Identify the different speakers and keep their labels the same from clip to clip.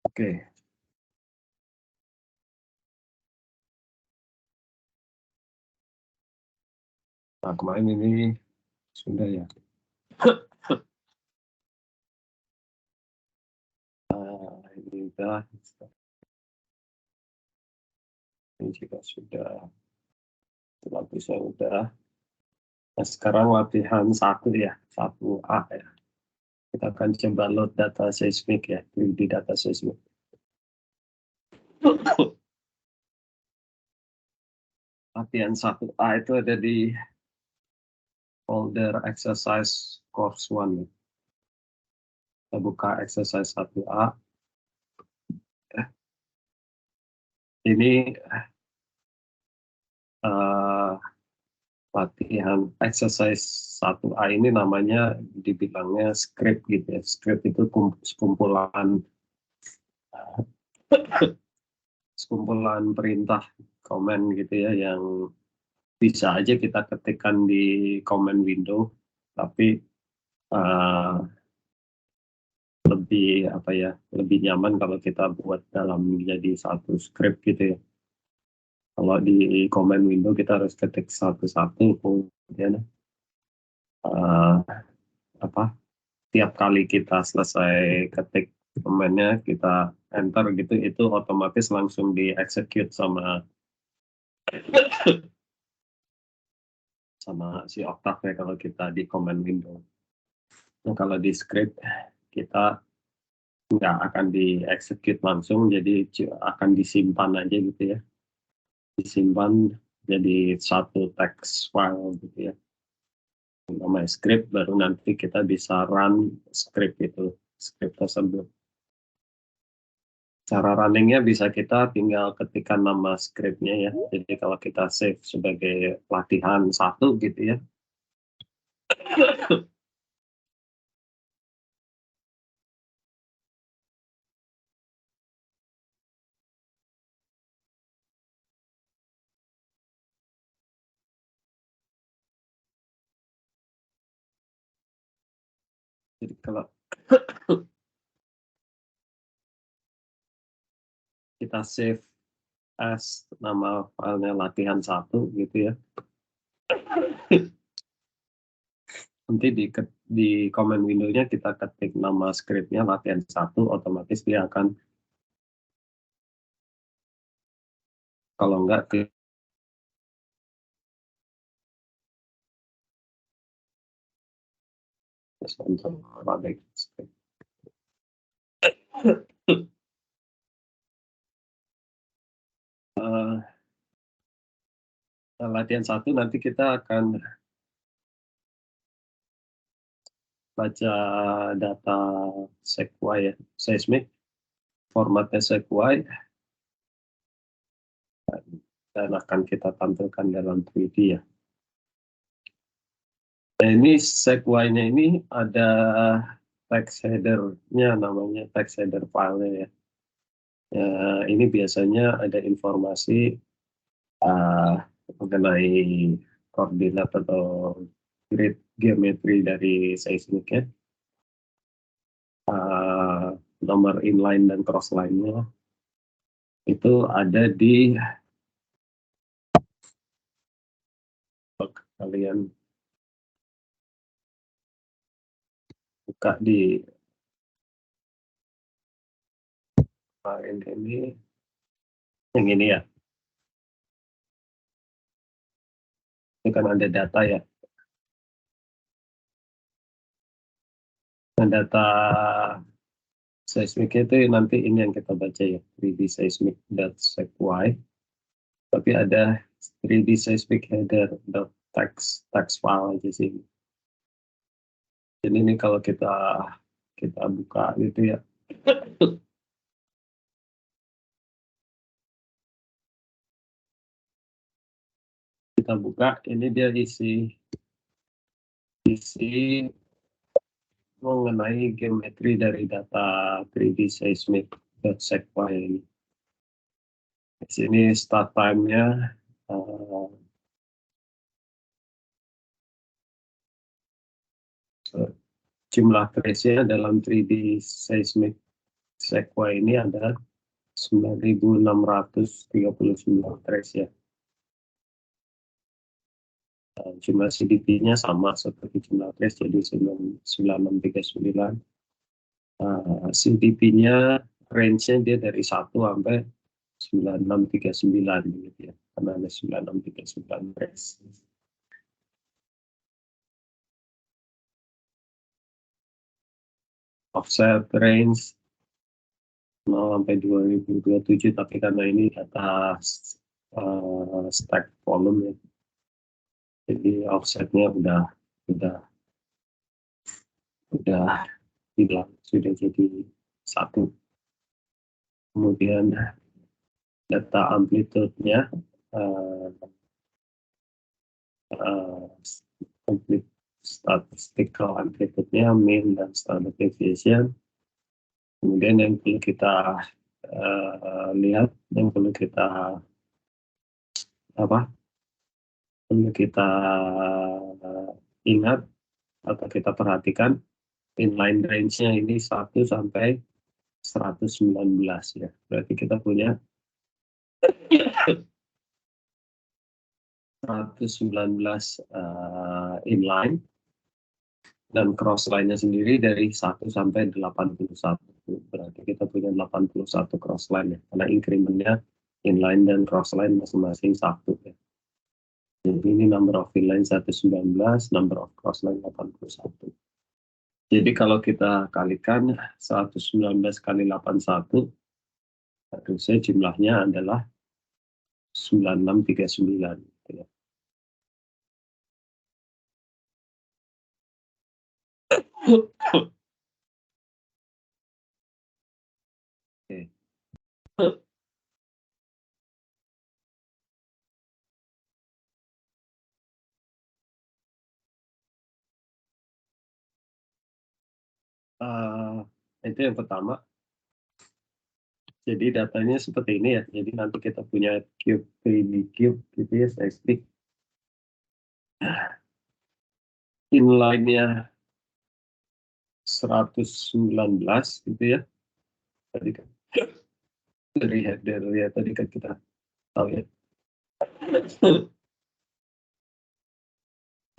Speaker 1: Oke. Nah, kemarin ini sudah ya. Ini udah. Ini juga sudah. Bisa udah. Nah, sekarang latihan 1 ya, 1A ya. Kita akan coba load data seismik ya, 3D data seismik. Latihan 1A itu ada di folder exercise course 1. Kita buka exercise 1A. Ini latihan exercise 1A ini namanya dibilangnya script gitu ya. Script itu sekumpulan perintah komen gitu ya yang bisa aja kita ketikkan di command window, tapi lebih nyaman kalau kita buat dalam jadi satu script gitu ya. Kalau di command window kita harus ketik satu-satu, kemudian tiap kali kita selesai ketik command-nya kita enter gitu, itu otomatis langsung di execute sama si Octave ya kalau kita di command window. Nah, kalau di script kita nggak akan di execute langsung, jadi akan disimpan aja gitu ya, disimpan jadi satu text file gitu ya, namanya script, baru nanti kita bisa run script tersebut. Cara runningnya bisa kita tinggal ketikkan nama scriptnya ya, jadi kalau kita save sebagai latihan 1 gitu ya, jadi kalau kita save as nama filenya latihan 1 gitu ya, nanti di command window-nya kita ketik nama scriptnya latihan 1, otomatis dia akan, kalau enggak untuk running script. Latihan 1 nanti kita akan baca data sequoia ya, seismik, formatnya sequoia, dan akan kita tampilkan dalam 3D ya. Nah, ini sequoia-nya ini ada text header-nya, namanya text header file-nya ya. Ini biasanya ada informasi mengenai koordinat atau grid geometri dari seismiknya, nomor inline dan crossline-nya itu ada di, kalian buka di ini yang ini ya, itu kan ada data ya. Nah, data seismik itu nanti ini yang kita baca ya, 3D seismic.sequoia, tapi ada 3D seismic header.text file aja sih. Jadi ini kalau kita buka gitu ya, kita buka, ini dia isi mengenai geometri dari data 3D seismic.sequoia ini. Di sini start time-nya jumlah trace-nya dalam 3D seismic Sequoia ini ada 9.639 trace ya. Jumlah CDP-nya sama seperti jumlah trace, jadi 9639. CDP-nya range-nya dia dari 1 sampai 9639 gitu ya, karena ada 9639 trace. Offset range 0 sampai 2027, tapi karena ini data stack volume ya, jadi offsetnya udah hilang, sudah jadi 1. Kemudian data amplitude-nya statistical amplitude-nya, mean dan standard deviation. Kemudian yang perlu kita lihat, yang perlu kita ingat atau kita perhatikan, inline range-nya ini 1 sampai 119 ya. Berarti kita punya 119 inline, dan cross line-nya sendiri dari 1 sampai 81. Berarti kita punya 81 cross line ya, karena increment-nya inline dan cross line masing-masing 1 ya. Jadi ini number of inline 119, number of cross line 81. Jadi kalau kita kalikan 119 kali 81, harusnya jumlahnya adalah 9639 gitu ya. Oke. Itu yang pertama. Jadi datanya seperti ini ya. Jadi nanti kita punya cube 3D cube gitu ya, saya klik. Inline-nya 119 gitu ya. Tadi kan dari header ya, tadi kan kita tahu ya.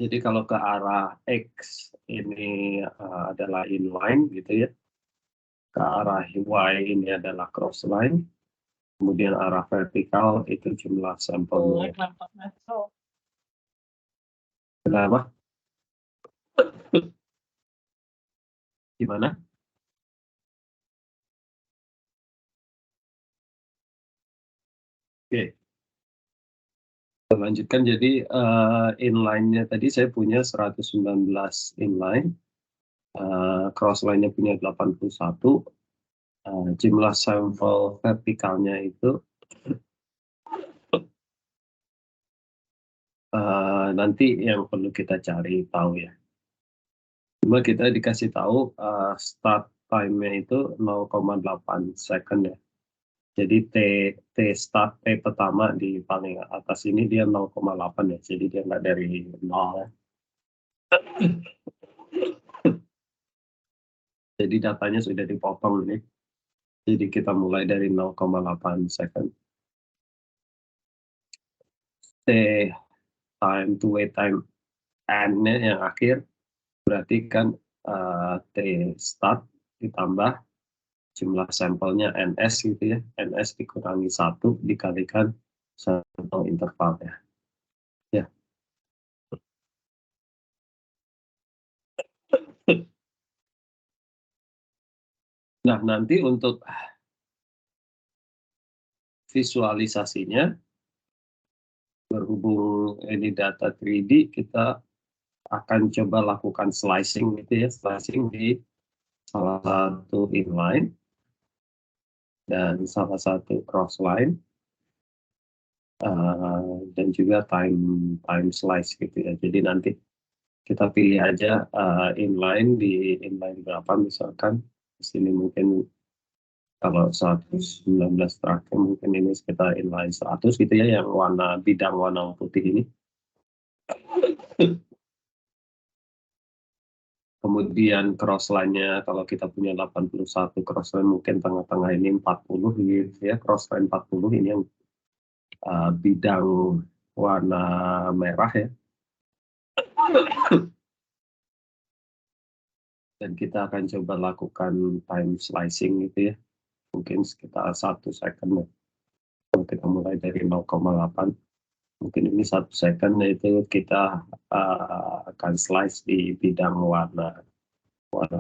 Speaker 1: Jadi kalau ke arah X ini adalah inline gitu ya. Ke arah Y ini adalah cross line. Kemudian arah vertikal itu jumlah sampelnya. Kenapa? Gimana? Oke. Kita lanjutkan. Jadi inline-nya tadi saya punya 119 inline. Cross line-nya punya 81. Jumlah sampel vertikalnya itu nanti yang perlu kita cari tahu ya. Cuma kita dikasih tahu start time-nya itu 0,8 second ya. Jadi T start, T pertama di paling atas ini dia 0,8 ya. Jadi dia nggak dari 0 ya. Jadi datanya sudah dipotong ini. Jadi kita mulai dari 0,8 second. T time to wait time N-nya yang akhir, berarti kan T start ditambah jumlah sampelnya NS gitu ya. NS dikurangi 1 dikalikan sampel interval ya. Ya. Nah, nanti untuk visualisasinya, berhubung ini data 3D, kita akan coba lakukan slicing gitu ya, slicing di salah satu inline dan salah satu cross line, dan juga time slice gitu ya. Jadi nanti kita pilih aja inline di inline berapa, misalkan di sini mungkin kalau 119 terakhir mungkin ini sekitar inline 100 gitu ya, yang bidang warna putih ini. Kemudian crossline-nya kalau kita punya 81 crossline mungkin tengah-tengah ini 40 gitu ya, crossline 40 ini yang bidang warna merah ya. Dan kita akan coba lakukan time slicing gitu ya, mungkin sekitar 1 second ya. Kalau kita mulai dari 0,8 mungkin ini 1 second, itu kita akan slice di bidang warna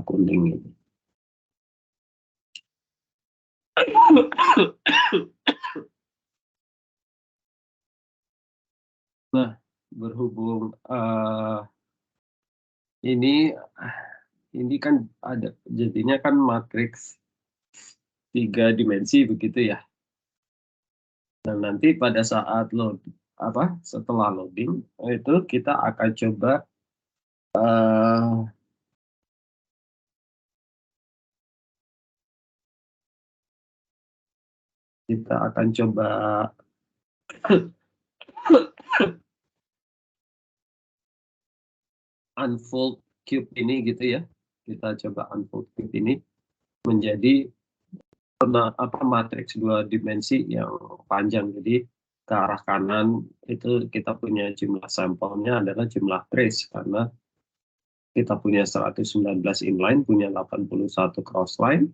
Speaker 1: kuning ini. Nah, berhubung ini kan ada jadinya kan matriks 3 dimensi begitu ya. Dan nanti pada saat setelah loading itu kita akan coba unfold cube ini gitu ya. Kita coba unfold cube ini menjadi matriks 2 dimensi yang panjang. Jadi ke arah kanan itu kita punya jumlah sampelnya adalah jumlah trace, karena kita punya 119 inline, punya 81 crossline,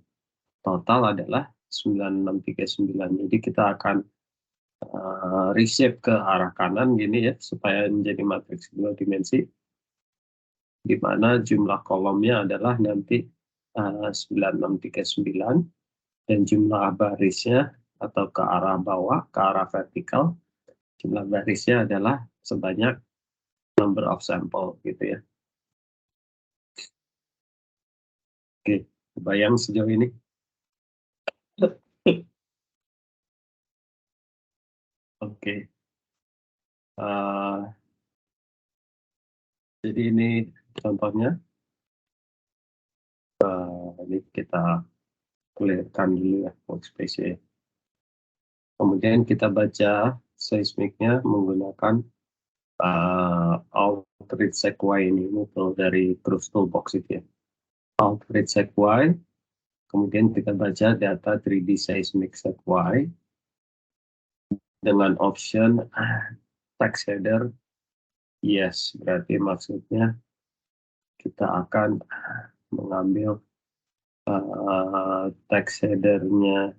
Speaker 1: total adalah 9639. Jadi kita akan reshape ke arah kanan gini ya, supaya menjadi matriks 2 dimensi, di mana jumlah kolomnya adalah nanti 9639, dan jumlah barisnya atau ke arah bawah, ke arah vertikal, jumlah barisnya adalah sebanyak number of sample gitu ya. Oke, bayang sejauh ini? Oke. Jadi ini contohnya. Ini kita clearkan dulu ya workspace-nya. Kemudian kita baca seismiknya menggunakan alt-read sec-y ini dari Cruise Toolbox itu ya. Alt-read sec-y, kemudian kita baca data 3D seismic sec-y dengan option text header yes, berarti maksudnya kita akan mengambil text header-nya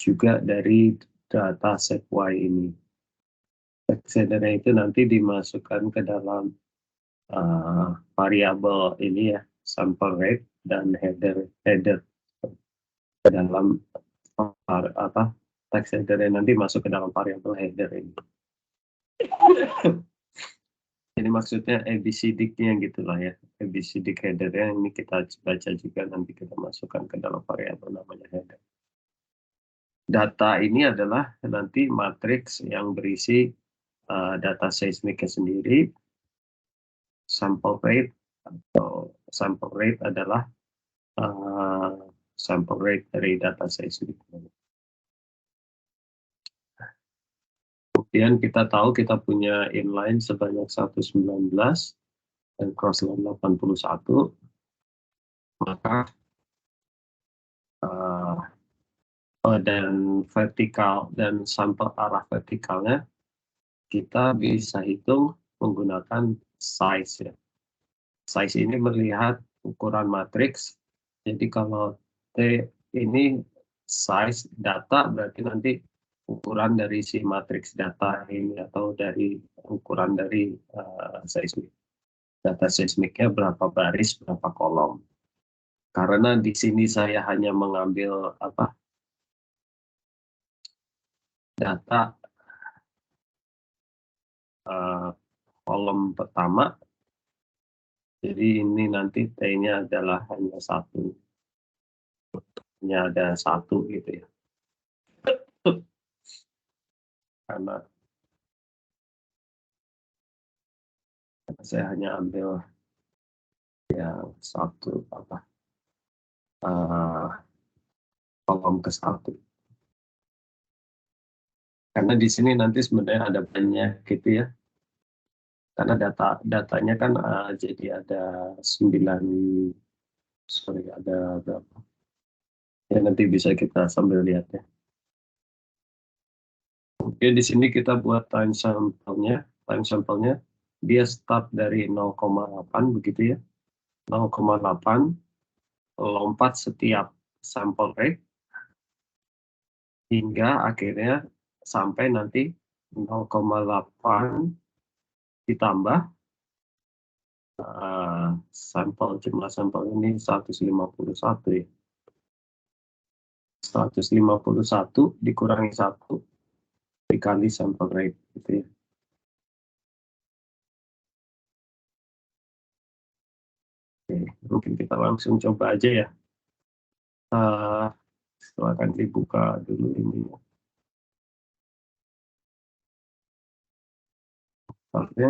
Speaker 1: juga dari data sec-y ini. Text header-nya itu nanti dimasukkan ke dalam variabel ini ya, sample rate dan header ke dalam text header-nya nanti masuk ke dalam variabel header ini. Ini maksudnya ABCD-nya gitulah ya, ABCD header-nya ini kita baca juga, nanti kita masukkan ke dalam variabel namanya header. Data ini adalah nanti matriks yang berisi data seismiknya sendiri, sample rate atau sample rate adalah sample rate dari data seismik. Kemudian kita tahu kita punya inline sebanyak 119 dan crossline 81, maka dan vertikal dan sampel arah vertikalnya kita bisa hitung menggunakan size ya. Size ini melihat ukuran matriks. Jadi kalau T ini size data, berarti nanti ukuran dari si matriks data ini atau dari ukuran dari seismik. Data seismiknya berapa baris, berapa kolom. Karena di sini saya hanya mengambil data kolom pertama, jadi ini nanti T-nya adalah hanya 1. Hanya ada 1 gitu ya. Karena saya hanya ambil yang 1 kolom ke 1. Karena di sini nanti sebenarnya ada banyak gitu ya. karena datanya kan jadi ada 9, sorry, ada berapa? Ya nanti bisa kita sambil lihat ya. Oke, di sini kita buat time sampelnya. Time sampelnya dia start dari 0,8 begitu ya. 0,8 lompat setiap sampel rate hingga akhirnya sampai nanti 0,8 ditambah jumlah sampel ini 151 ya. 151 dikurangi 1 dikali sampel rate gitu ya. Oke, mungkin kita langsung coba aja ya. Silakan dibuka dulu ini. Oke.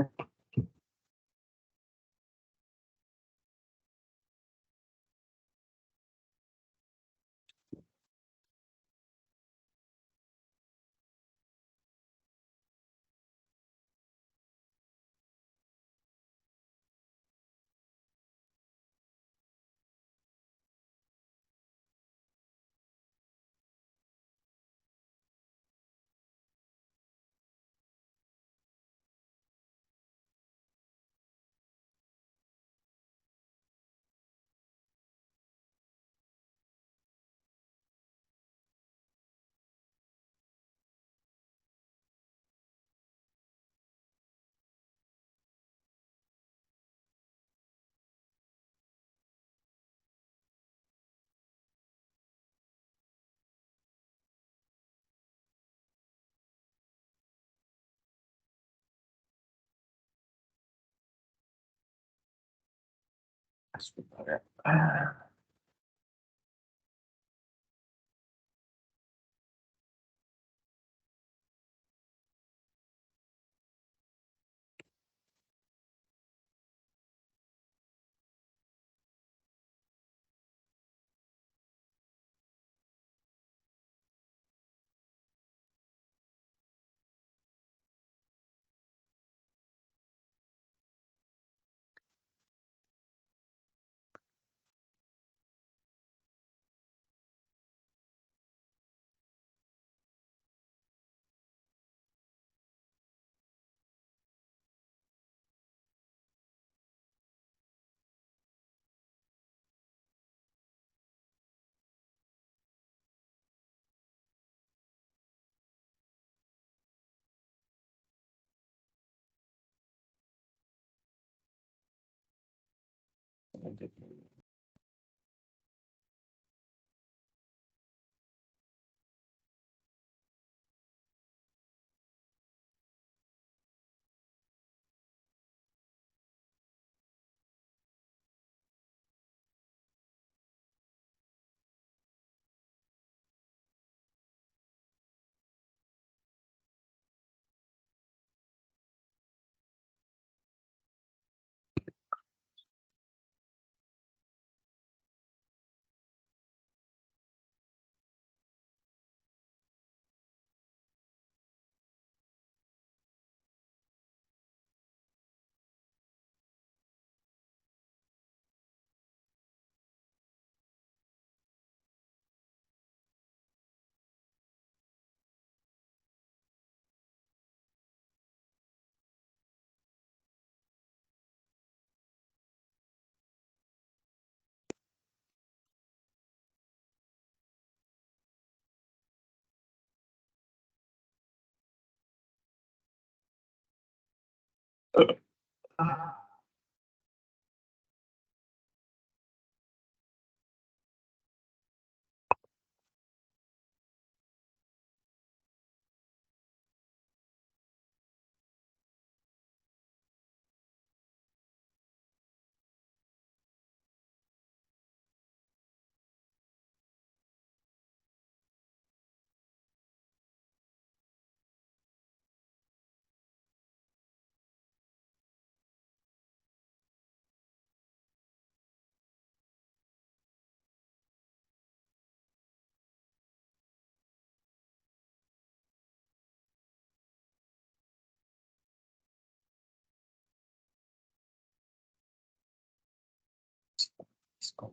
Speaker 1: Sebentar ya. Oke.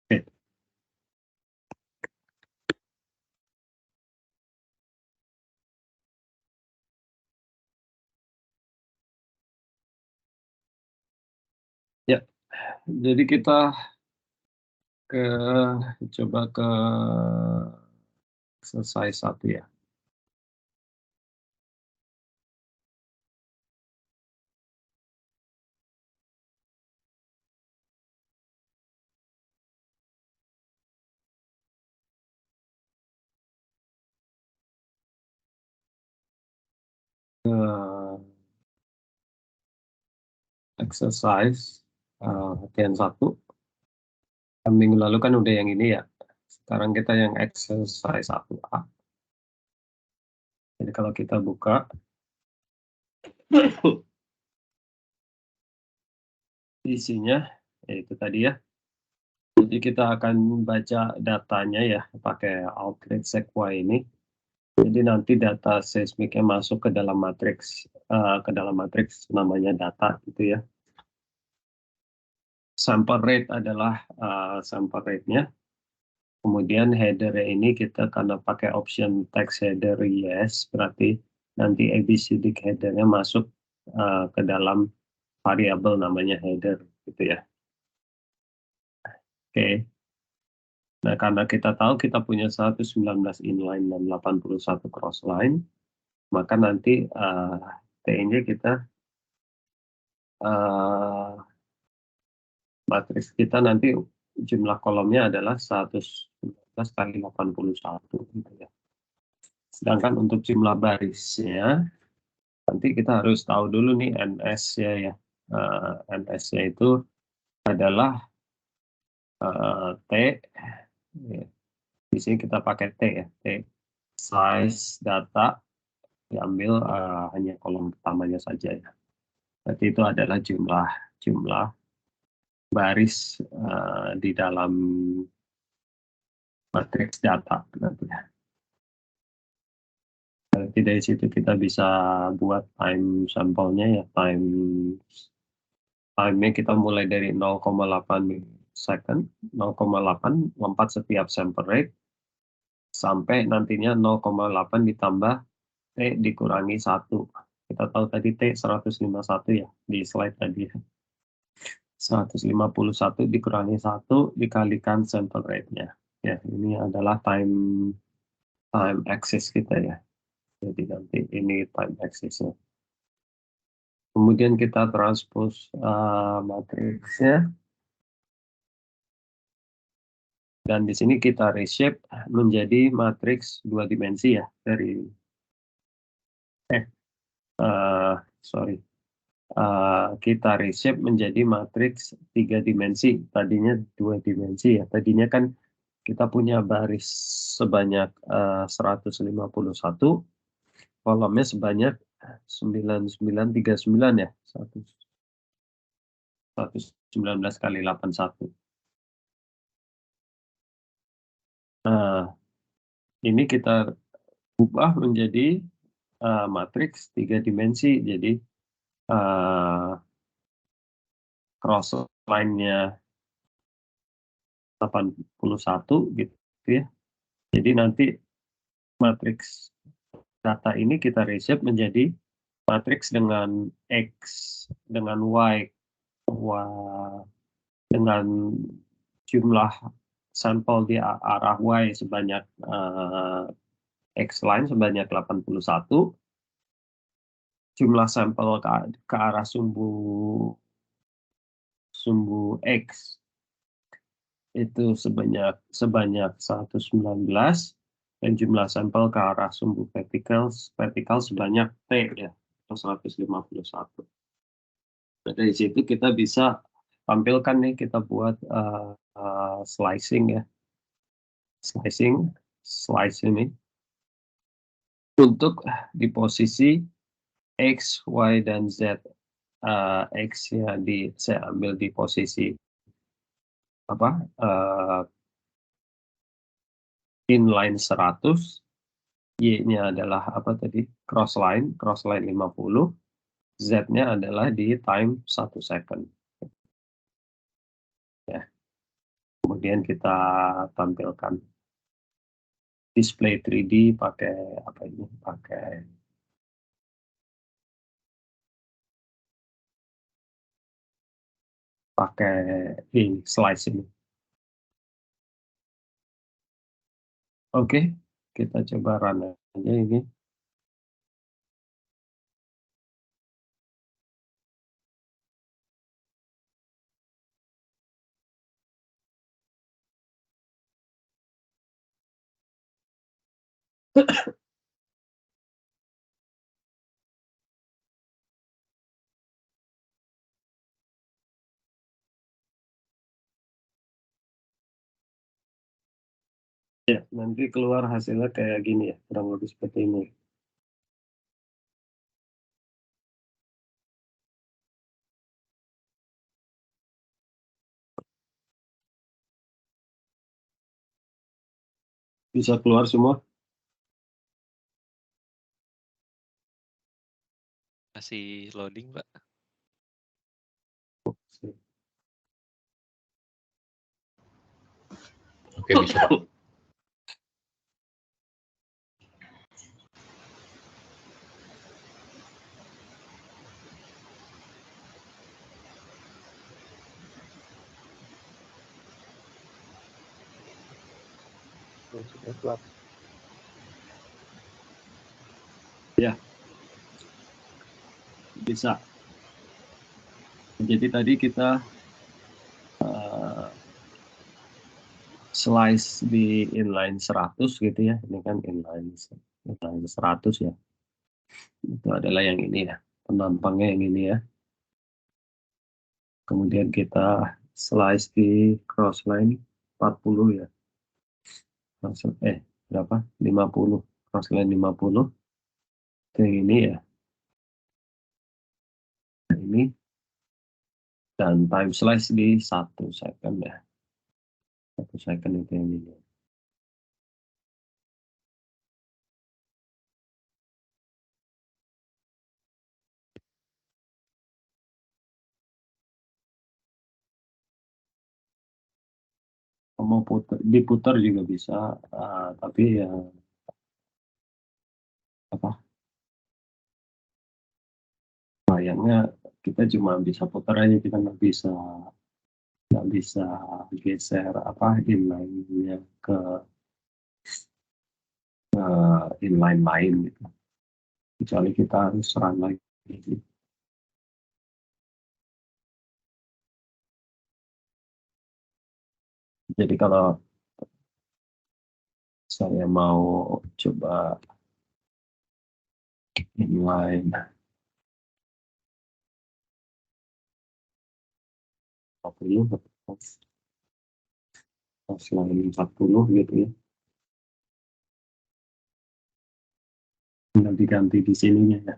Speaker 1: Oke. Ya, jadi kita coba ke selesai satu ya. Exercise latihan 1. Minggu lalu kan udah yang ini ya. Sekarang kita yang exercise 1A. Jadi kalau kita buka isinya itu tadi ya. Jadi kita akan baca datanya ya pakai Outreach Sequoia ini. Jadi nanti data seismiknya masuk ke dalam matriks namanya data gitu ya. Sample rate adalah sample rate-nya. Kemudian header ini kita karena pakai option text header yes, berarti nanti ABCD header-nya masuk ke dalam variabel namanya header gitu ya. Oke. Nah, karena kita tahu kita punya 119 inline dan 81 crossline, maka nanti T-nya kita matriks kita nanti jumlah kolomnya adalah 119 kali 81 gitu ya. Sedangkan untuk jumlah barisnya nanti kita harus tahu dulu nih NS-nya ya. NS-nya itu adalah T. Di sini kita pakai T ya. T size data diambil hanya kolom pertamanya saja ya. Berarti itu adalah jumlah baris di dalam matriks data nanti ya. Nanti dari situ kita bisa buat time sampelnya ya, time-nya kita mulai dari 0,8 second, 0,8 lompat setiap sample rate sampai nantinya 0,8 ditambah T dikurangi 1. Kita tahu tadi T 151 ya di slide tadi ya. 151 dikurangi 1 dikalikan sample rate-nya. Ya, ini adalah time axis kita ya. Jadi nanti ini time axis-nya. Kemudian kita transpose matriksnya. Dan di sini kita reshape menjadi matriks 2 dimensi ya. Kita reshape menjadi matriks 3 dimensi. Tadinya 2 dimensi ya. Tadinya kan kita punya baris sebanyak 151, kolomnya sebanyak 9939 ya. 119 kali 81. Nah, ini kita ubah menjadi matriks 3 dimensi. Jadi cross line-nya 81 gitu ya. Jadi nanti matriks data ini kita reshape menjadi matriks dengan X, dengan Y, dengan jumlah sampel di arah Y sebanyak X line sebanyak 81, jumlah sampel ke arah sumbu X itu sebanyak 119, dan jumlah sampel ke arah sumbu vertikal sebanyak T ya, 151. Nah, dari situ kita bisa tampilkan nih, kita buat slicing ya, slice ini untuk di posisi X, Y, dan Z. X ya saya ambil di posisi inline 100, Y-nya adalah cross line 50, Z-nya adalah di time 1 second. Ya. Kemudian kita tampilkan display 3D pakai slice ini. Oke, kita coba run aja ini. Ya, nanti keluar hasilnya kayak gini ya, kurang lebih seperti ini. Bisa keluar semua?
Speaker 2: Masih loading, Pak.
Speaker 3: Oke, bisa, Pak.
Speaker 1: Sudah keluar. Ya, bisa. Jadi tadi kita slice di inline 100 gitu ya. Ini kan inline 100 ya. Itu adalah yang ini ya, penampangnya yang ini ya. Kemudian kita slice di cross line 40 ya. Berapa? 50. Cross line 50. Itu yang ini ya. Ini. Dan time slice di 1 second ya. 1 second itu yang ini. Mau diputar juga bisa, tapi ya sayangnya kita cuma bisa putar aja, kita nggak bisa geser inline-nya ke inline lain gitu, kecuali kita harus run lagi. Jadi kalau saya mau coba inline 40 selain 40 gitu ya, ganti di sininya ya.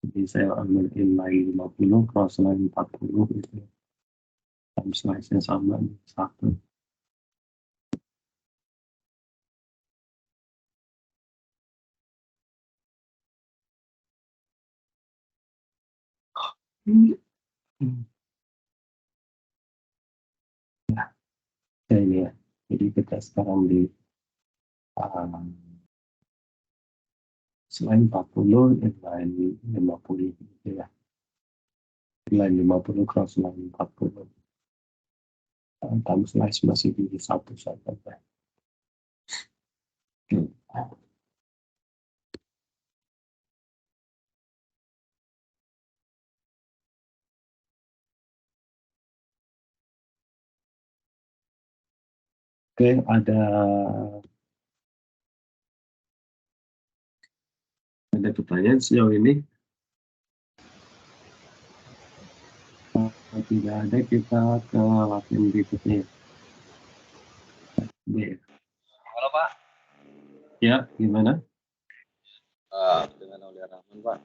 Speaker 1: Jadi saya ambil inline 50, cross line 40 gitu ya. Time slice-nya sama 1. Ya, ini ya. Jadi kita sekarang di selain 40, inline 50 gitu ya. Inline 50 cross line 40. Time slice masih di 1 saja. Oke, ada pertanyaan sejauh ini? Tidak ada, kita ke latihan berikutnya.
Speaker 3: Halo Pak.
Speaker 1: Ya, gimana?
Speaker 3: Dengan Aulia Rahman Pak.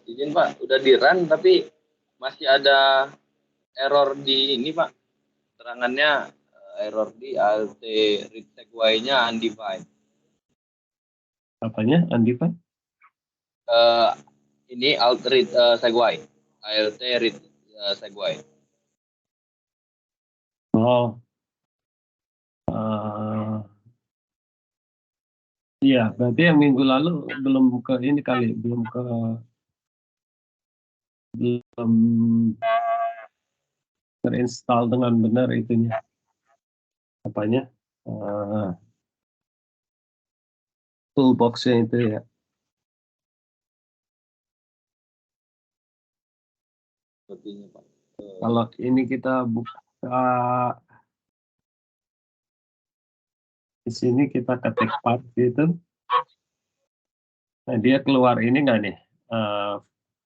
Speaker 3: Izin Pak, udah di run tapi masih ada error di ini Pak. Terangannya error di ALT read segway-nya undefined.
Speaker 1: Apanya, Andi Pak?
Speaker 3: Ini alt read segway. ALT read segway.
Speaker 1: Oh. Iya, berarti yang minggu lalu belum ke ini kali, belum terinstall dengan benar itunya. Apanya? Toolbox-nya itu ya.
Speaker 3: Sepertinya Pak.
Speaker 1: Kalau ini kita buka di sini, kita ketik part gitu. Nah, dia keluar ini nggak nih?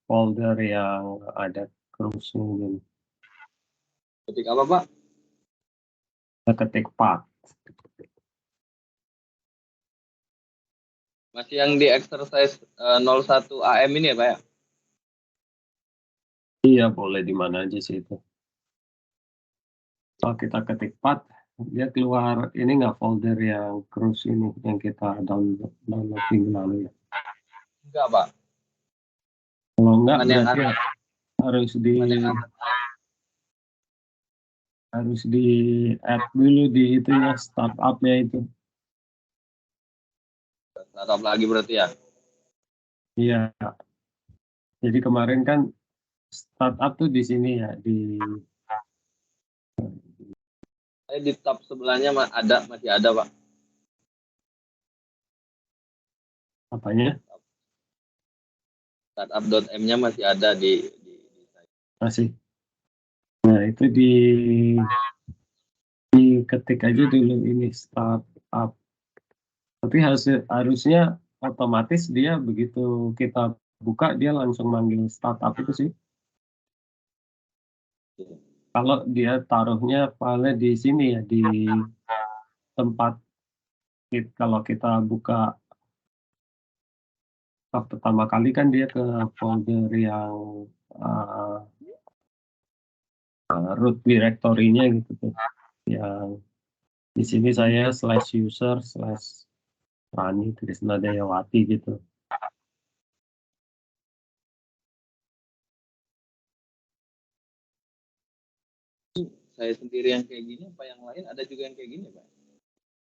Speaker 1: Folder yang ada cruise-nya ini.
Speaker 3: Ketik apa Pak?
Speaker 1: Kita ketik part.
Speaker 3: Masih yang di exercise 01 AM ini ya Pak ya?
Speaker 1: Iya, boleh di mana aja sih itu. Kalau kita ketik part, dia keluar ini nggak folder yang cruise ini yang kita download minggu lalu ya?
Speaker 3: Enggak Pak.
Speaker 1: Kalau enggak,
Speaker 3: Yang
Speaker 1: berarti harus di add dulu di itunya, startup-nya itu.
Speaker 3: Startup lagi berarti ya?
Speaker 1: Iya. Jadi kemarin kan startup tuh di sini ya,
Speaker 3: Di tab sebelahnya masih ada Pak.
Speaker 1: apanya?
Speaker 3: Startup.m-nya masih ada di
Speaker 1: Masih. Nah, itu diketik aja dulu ini startup. Tapi harusnya otomatis dia begitu kita buka, dia langsung manggil startup itu sih. Kalau dia taruhnya file di sini ya, di tempat kalau kita buka pertama kali kan dia ke folder yang root directory-nya gitu tuh. Yang di sini saya /user/Rani Trisnadayawati gitu.
Speaker 3: saya sendiri yang kayak gini, apa yang lain ada juga yang kayak gini Pak?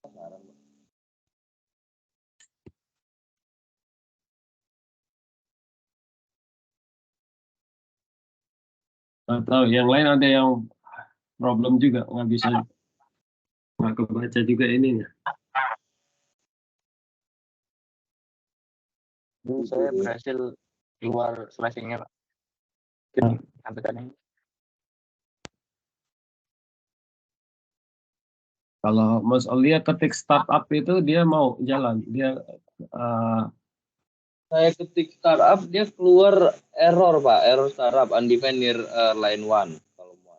Speaker 3: Penasaran Pak.
Speaker 1: Atau yang lain ada yang problem juga, nggak kebaca juga ininya.
Speaker 4: Saya berhasil keluar slashingnya Pak. Sampai tadi.
Speaker 1: Kalau Mas Olia ketik startup itu dia mau jalan, dia
Speaker 3: Saya ketik startup, dia keluar error Pak, error startup undefined near line 1 column 1.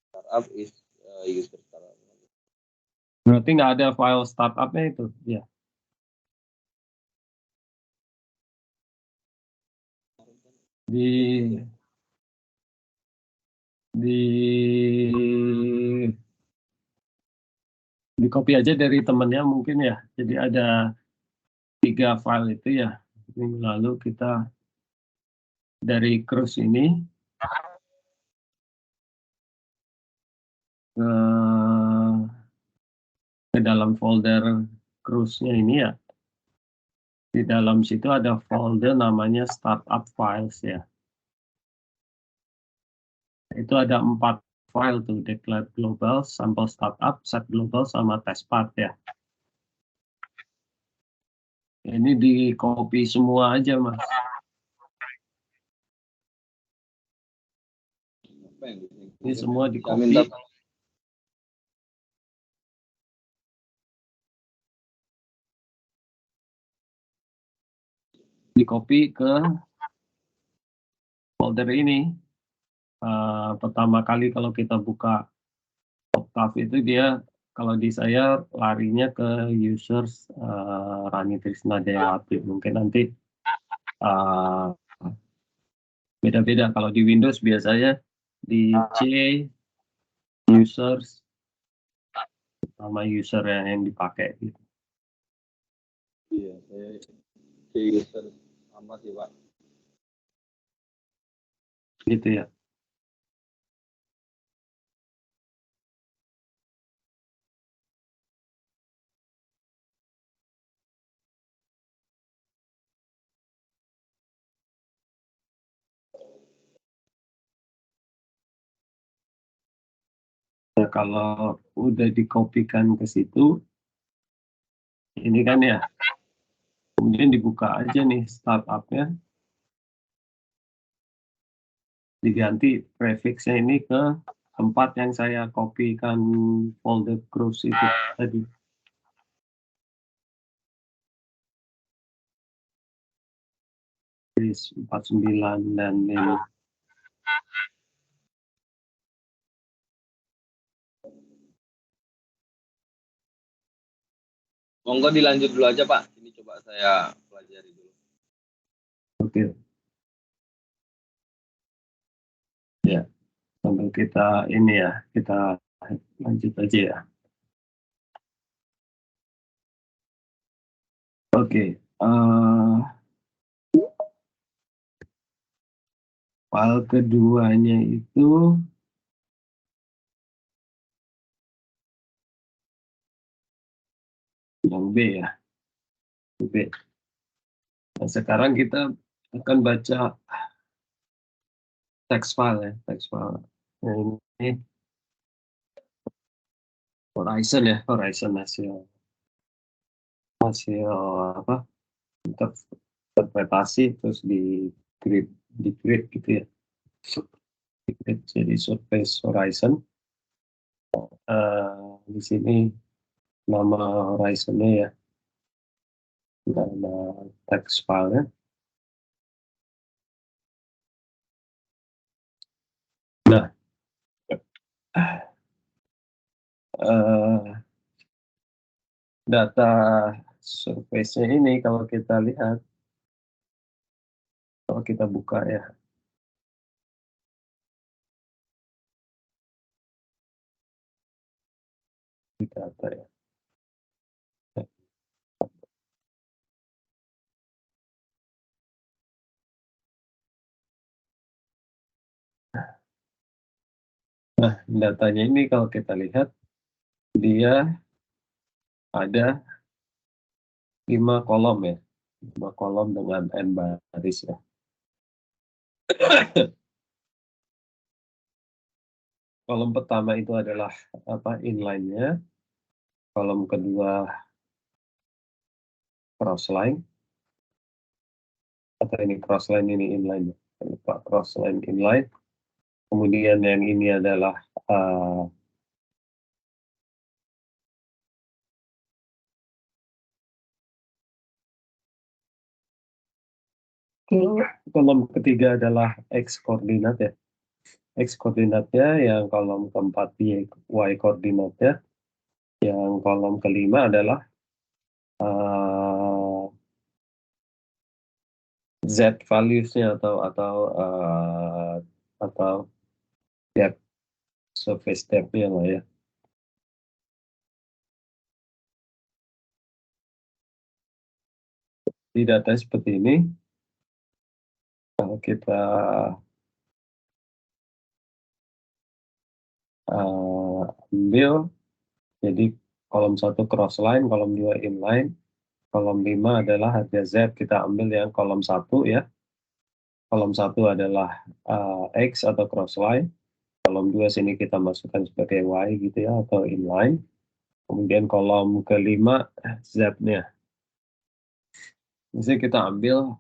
Speaker 3: Startup is user startup.
Speaker 1: berarti nggak ada file startup-nya itu, ya. Di copy aja dari temennya mungkin ya. Jadi ada 3 file itu ya. Minggu lalu kita dari cruise ini ke dalam folder cruise-nya ini ya. Di dalam situ ada folder namanya startup files ya. Itu ada 4 file tuh, declare global, sampel startup, set global, sama test part ya. Ini di copy semua aja mas.
Speaker 3: Apa yang
Speaker 1: Ini semua di
Speaker 3: Bisa minta
Speaker 1: copy. Di copy ke folder ini. Pertama kali kalau kita buka Octave itu dia, kalau di saya larinya ke users Rani Trisna Dayawati. Mungkin nanti beda-beda. Kalau di Windows biasanya di C users sama user yang dipakai gitu.
Speaker 3: Iya, saya user sama sih Pak.
Speaker 1: Gitu ya. Nah, kalau udah dikopikan ke situ, ini kan ya, kemudian dibuka aja nih startupnya, diganti prefixnya ini ke tempat yang saya kopikan folder cruise itu tadi. Di 49 dan ini.
Speaker 3: Monggo dilanjut dulu aja Pak. Ini coba saya pelajari dulu.
Speaker 1: Oke. Ya, sambil kita ini ya, kita lanjut aja ya. Oke. File keduanya itu yang B ya. B. Nah, sekarang kita akan baca text file ya, text file. Nah, ini Horizon ya, Horizon hasil apa? Interpretasi terus di grid gitu ya. Jadi surface horizon. Di sini nama horizonnya ya, nama text file-nya. Nah, data surface-nya ini kalau kita lihat, kalau kita buka ya, di data ya. Nah, datanya ini kalau kita lihat, dia ada 5 kolom ya, 5 kolom dengan n baris ya. Kolom pertama itu adalah apa, inline-nya, kolom kedua crossline, atau ini crossline ini inline, crossline inline. Kemudian yang ini adalah kolom ketiga adalah x koordinat ya. X koordinatnya, yang kolom keempat y koordinatnya, yang kolom kelima adalah z values-nya atau depth, surface depth-nya lah ya. Di data seperti ini, kalau kita ambil, jadi kolom 1 crossline, kolom 2 inline, kolom 5 adalah harga Z, kita ambil yang kolom 1 ya. Kolom 1 adalah X atau crossline, kolom 2 sini kita masukkan sebagai Y gitu ya, atau inline. Kemudian kolom kelima Z-nya. Jadi kita ambil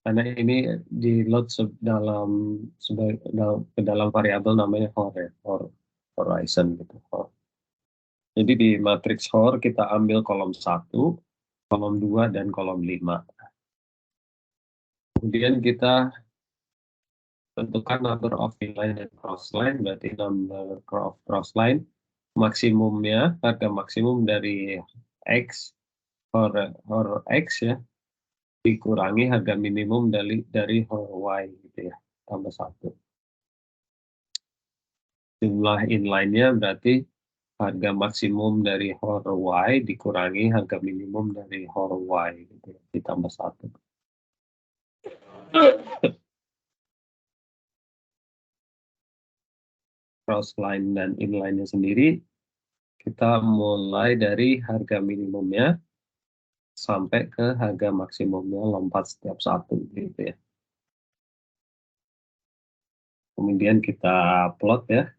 Speaker 1: karena ini di load ke dalam variabel namanya horizon gitu. Jadi di matriks hor kita ambil kolom 1, kolom 2 dan kolom 5. Kemudian kita tentukan number of inline dan crossline, berarti number of crossline maksimumnya, harga maksimum dari X hor X ya, dikurangi harga minimum dari hor Y gitu ya, tambah 1. Jumlah inline-nya berarti harga maksimum dari hor Y dikurangi harga minimum dari hor Y gitu ya, ditambah 1. Crossline dan inline-nya sendiri kita mulai dari harga minimumnya sampai ke harga maksimumnya, lompat setiap satu gitu ya. Kemudian kita plot ya.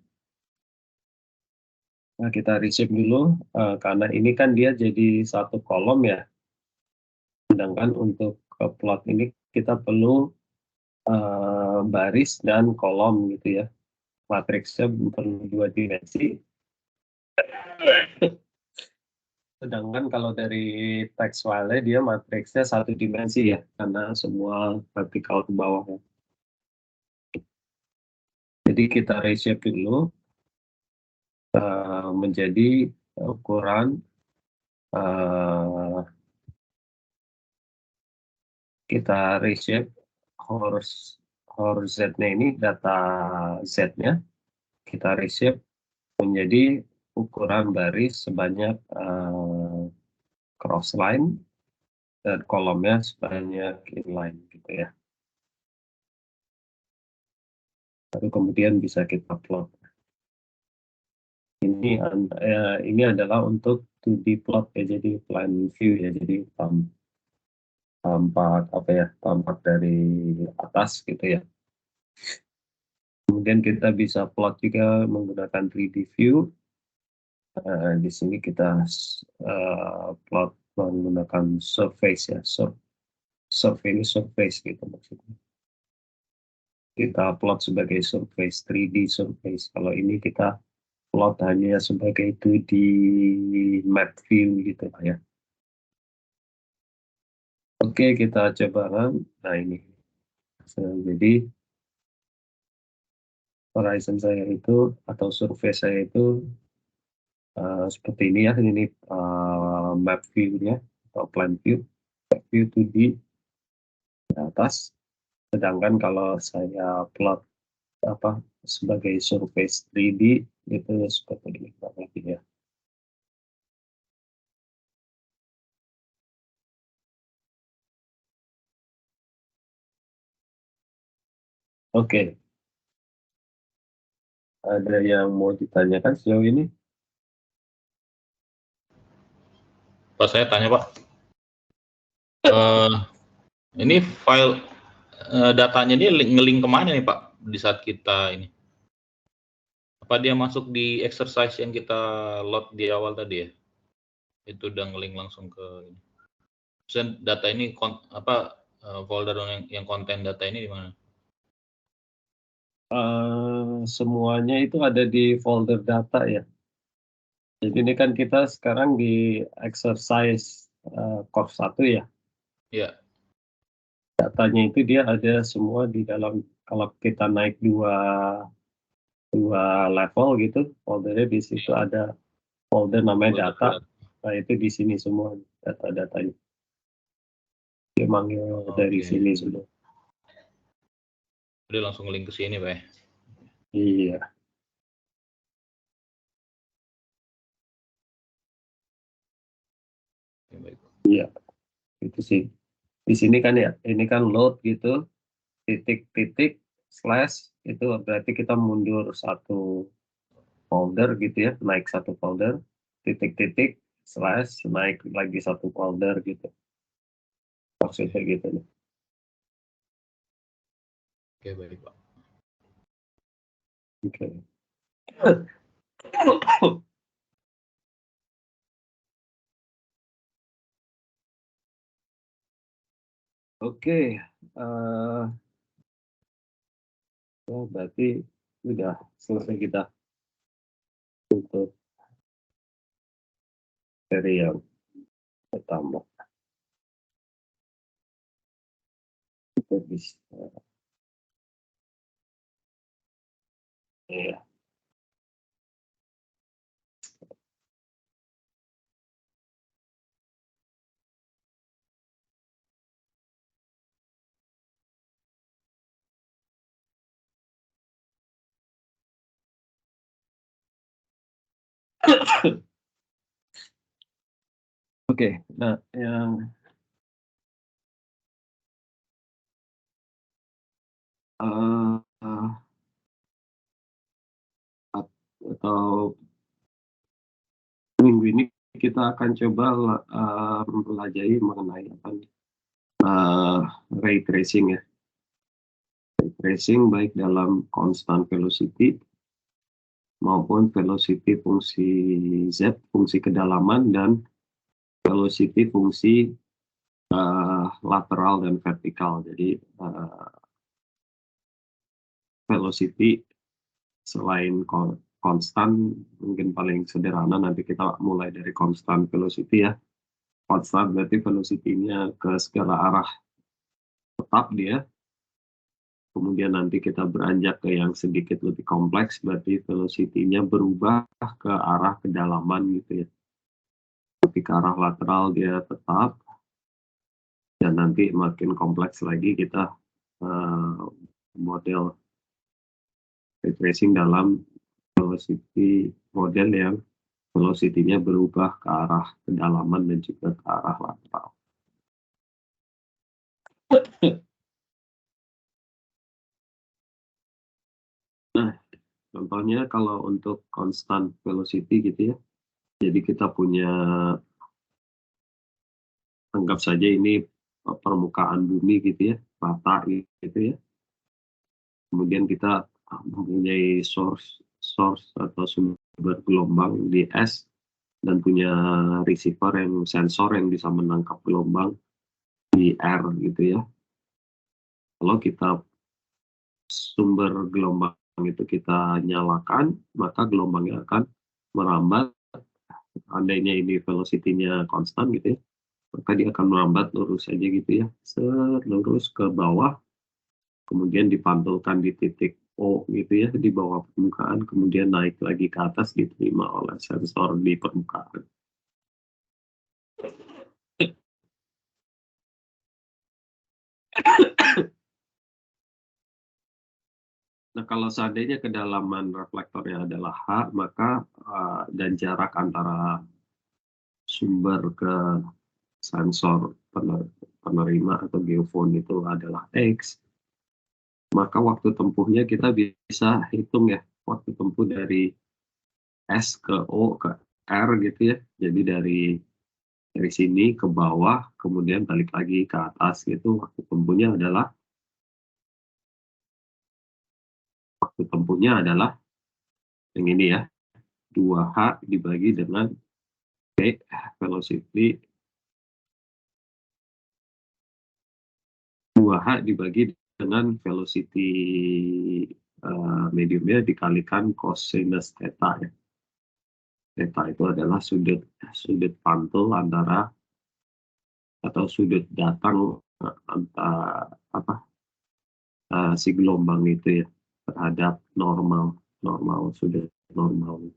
Speaker 1: Nah, kita reshape dulu karena ini kan dia jadi satu kolom ya. Sedangkan untuk plot ini kita perlu baris dan kolom gitu ya. Matriksnya perlu 2 dimensi. Sedangkan kalau dari text file dia matriksnya 1 dimensi ya, karena semua vertikal ke bawah ya. Jadi kita reshape dulu menjadi ukuran kita reshape hor Z-nya ini, data Z-nya kita reshape menjadi ukuran baris sebanyak crossline dan kolomnya sebanyak inline gitu ya. Lalu kemudian bisa kita plot. Ini adalah untuk 2D plot ya, jadi plan view ya, jadi tampak dari atas gitu ya. Kemudian kita bisa plot juga menggunakan 3D view. Di sini kita plot menggunakan surface ya, surface gitu maksudnya. Kita plot sebagai surface, 3D surface. Kalau ini kita plot hanya sebagai 2D map view gitu lah ya. Oke, kita coba kan. Nah ini. Jadi horizon saya itu atau surface saya itu seperti ini ya. Ini map view-nya atau plan view. Map view 2D di atas. Sedangkan kalau saya plot sebagai surface 3D itu seperti ini lagi ya. Oke. Ada yang mau ditanyakan sejauh ini?
Speaker 5: Pak, saya tanya Pak. Ini file datanya ini ngelink kemana nih Pak di saat kita ini? Apa dia masuk di exercise yang kita load di awal tadi ya? Itu udah ngelink langsung ke ini. Terus data ini folder yang konten data ini di mana?
Speaker 1: Semuanya itu ada di folder data ya. Jadi ini kan kita sekarang di exercise course 1 ya.
Speaker 5: Iya.
Speaker 1: Datanya itu dia ada semua di dalam, kalau kita naik dua level gitu, foldernya di situ ada folder namanya data. Nah itu di sini semua data-datanya. Dia manggil dari sini semua.
Speaker 5: Udah langsung link ke sini Pak ya?
Speaker 1: Iya. Iya, itu sih. Di sini kan ya, ini kan load gitu, titik-titik slash itu berarti kita mundur satu folder gitu ya, naik satu folder, titik-titik, slash, naik lagi satu folder gitu. Maksudnya gitu nih.
Speaker 5: Oke, baik Pak.
Speaker 1: Oke. Oke, berarti sudah selesai kita untuk seri yang pertama. Kita bisa, ya. Oke, nah yang atau minggu ini kita akan coba mempelajari mengenai apa nih, ray tracing ya. Ray tracing baik dalam constant velocity maupun velocity fungsi z, fungsi kedalaman, dan velocity fungsi lateral dan vertikal. Jadi velocity selain konstan, mungkin paling sederhana nanti kita mulai dari constant velocity ya. Constant berarti velocity-nya ke segala arah tetap dia. Kemudian nanti kita beranjak ke yang sedikit lebih kompleks, berarti velocity-nya berubah ke arah kedalaman gitu ya. Tapi ke arah lateral dia tetap, dan nanti makin kompleks lagi kita model ray tracing dalam velocity model yang velocity-nya berubah ke arah kedalaman dan juga ke arah lateral. Nah, contohnya kalau untuk constant velocity gitu ya, jadi kita punya, anggap saja ini permukaan bumi gitu ya, rata gitu ya. Kemudian kita mempunyai source atau sumber gelombang di S, dan punya receiver yang sensor yang bisa menangkap gelombang di R gitu ya. Kalau kita sumber gelombang itu kita nyalakan, maka gelombangnya akan merambat. Andainya ini velocity-nya konstan gitu ya, maka dia akan merambat lurus aja gitu ya, lurus ke bawah, kemudian dipantulkan di titik O gitu ya, di bawah permukaan, kemudian naik lagi ke atas, diterima oleh sensor di permukaan. Nah, kalau seandainya kedalaman reflektornya adalah H, maka dan jarak antara sumber ke sensor penerima atau geofon itu adalah X, maka waktu tempuhnya kita bisa hitung ya, waktu tempuh dari S ke O ke R gitu ya. Jadi dari sini ke bawah, kemudian balik lagi ke atas gitu, waktu tempuhnya adalah yang ini ya, 2H dibagi dengan V velocity, 2H dibagi dengan velocity mediumnya dikalikan cosinus theta ya. Theta itu adalah sudut pantul antara, atau sudut datang antara si gelombang itu ya terhadap normal sudut normal.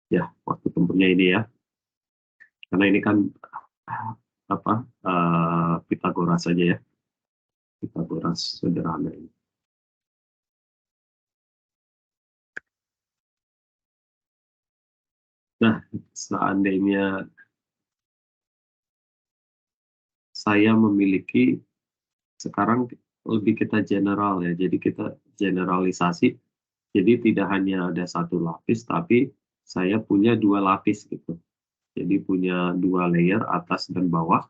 Speaker 1: Ya, waktu tempuhnya ini ya, karena ini kan Pitagoras saja ya, Pitagoras sederhana ini. Nah, seandainya saya memiliki sekarang lebih kita general ya, jadi kita generalisasi, jadi tidak hanya ada satu lapis, tapi saya punya 2 lapis gitu. Jadi punya 2 layer atas dan bawah,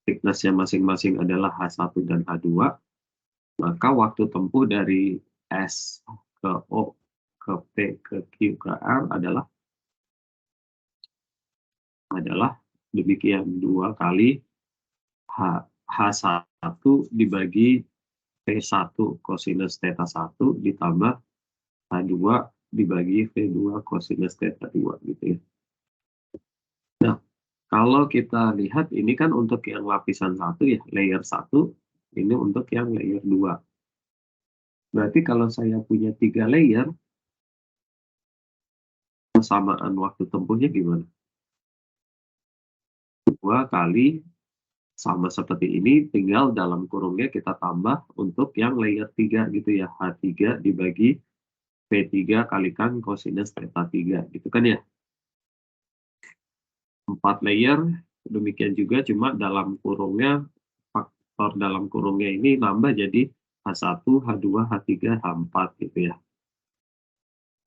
Speaker 1: thickness-nya masing-masing adalah H1 dan H2, maka waktu tempuh dari S ke O ke P ke Q ke R adalah demikian 2 kali H1 dibagi P1 kosinus theta 1 ditambah H2 dibagi V2 kosinus theta 2 gitu ya. Nah, kalau kita lihat ini kan untuk yang lapisan 1 ya, layer 1, ini untuk yang layer 2. Berarti kalau saya punya 3 layer, persamaan waktu tempuhnya gimana? 2 kali sama seperti ini, tinggal dalam kurungnya kita tambah untuk yang layer 3 gitu ya, H3 dibagi P3 kalikan kosinus theta 3 gitu kan ya. 4 layer, demikian juga cuma dalam kurungnya, faktor dalam kurungnya ini nambah jadi H1, H2, H3, H4 gitu ya.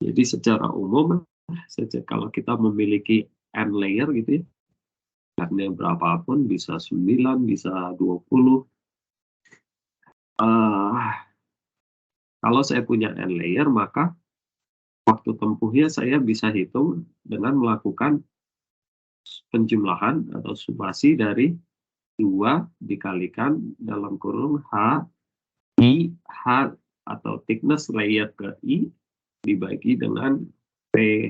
Speaker 1: Jadi secara umum, kalau kita memiliki N layer gitu ya, N-nya berapapun, bisa 9, bisa 20. Kalau saya punya N layer, maka waktu tempuhnya saya bisa hitung dengan melakukan penjumlahan atau sumasi dari 2 dikalikan dalam kurung H, I, H atau thickness layer ke I dibagi dengan P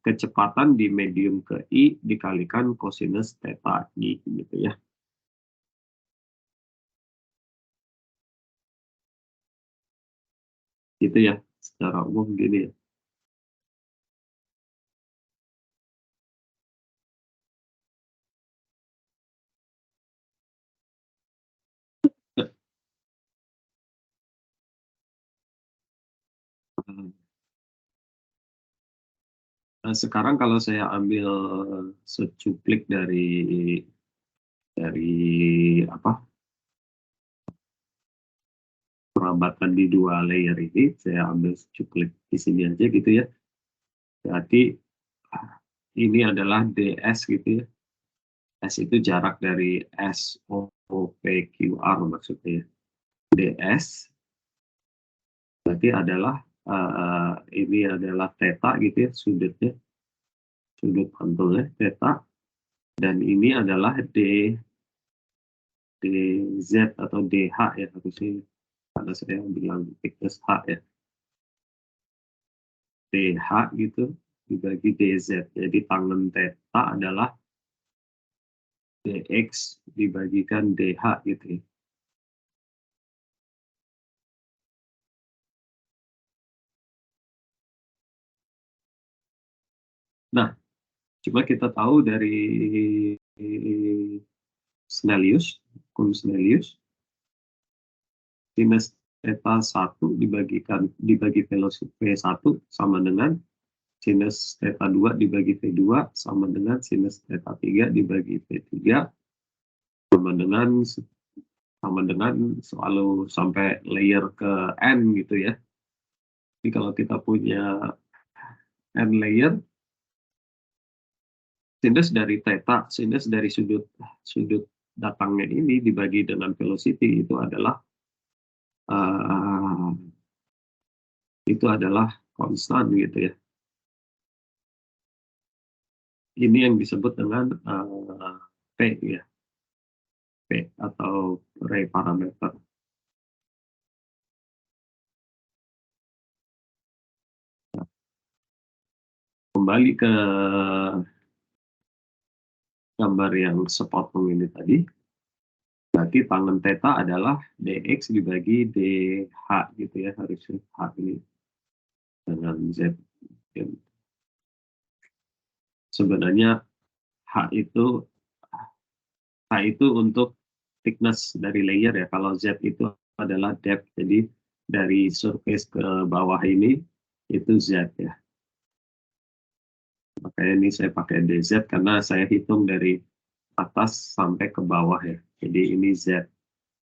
Speaker 1: kecepatan di medium ke I dikalikan kosinus theta I gitu ya. Gitu ya, secara umum gini ya. Nah, sekarang kalau saya ambil secuplik dari apa perabatan di 2 layer ini, saya ambil secuplik di sini aja gitu ya. Berarti ini adalah DS gitu ya. S itu jarak dari S, O, P, Q, R maksudnya. DS berarti adalah ini adalah theta gitu ya, sudutnya, sudut pantulnya theta, dan ini adalah DZ atau DH ya harusnya, karena saya bilang thickness H ya, DH gitu dibagi DZ, jadi tangen theta adalah DX dibagikan DH gitu ya. Nah, coba kita tahu dari Snellius, Snellius, sinus theta 1 dibagi velocity V1 sama dengan sinus theta 2 dibagi V2 sama dengan sinus theta 3 dibagi V3 sama dengan selalu sampai layer ke N gitu ya. Jadi kalau kita punya N layer, sinus dari theta, sinus dari sudut datangnya ini dibagi dengan velocity itu adalah konstan gitu ya. Ini yang disebut dengan P ya, P atau Ray parameter. Kembali ke gambar yang sepotong ini tadi, berarti tangen theta adalah dx dibagi dh gitu ya, harusnya h ini dengan z. Sebenarnya h itu untuk thickness dari layer ya, kalau z itu adalah depth, jadi dari surface ke bawah ini itu z ya. Makanya ini saya pakai dz karena saya hitung dari atas sampai ke bawah ya. Jadi ini Z.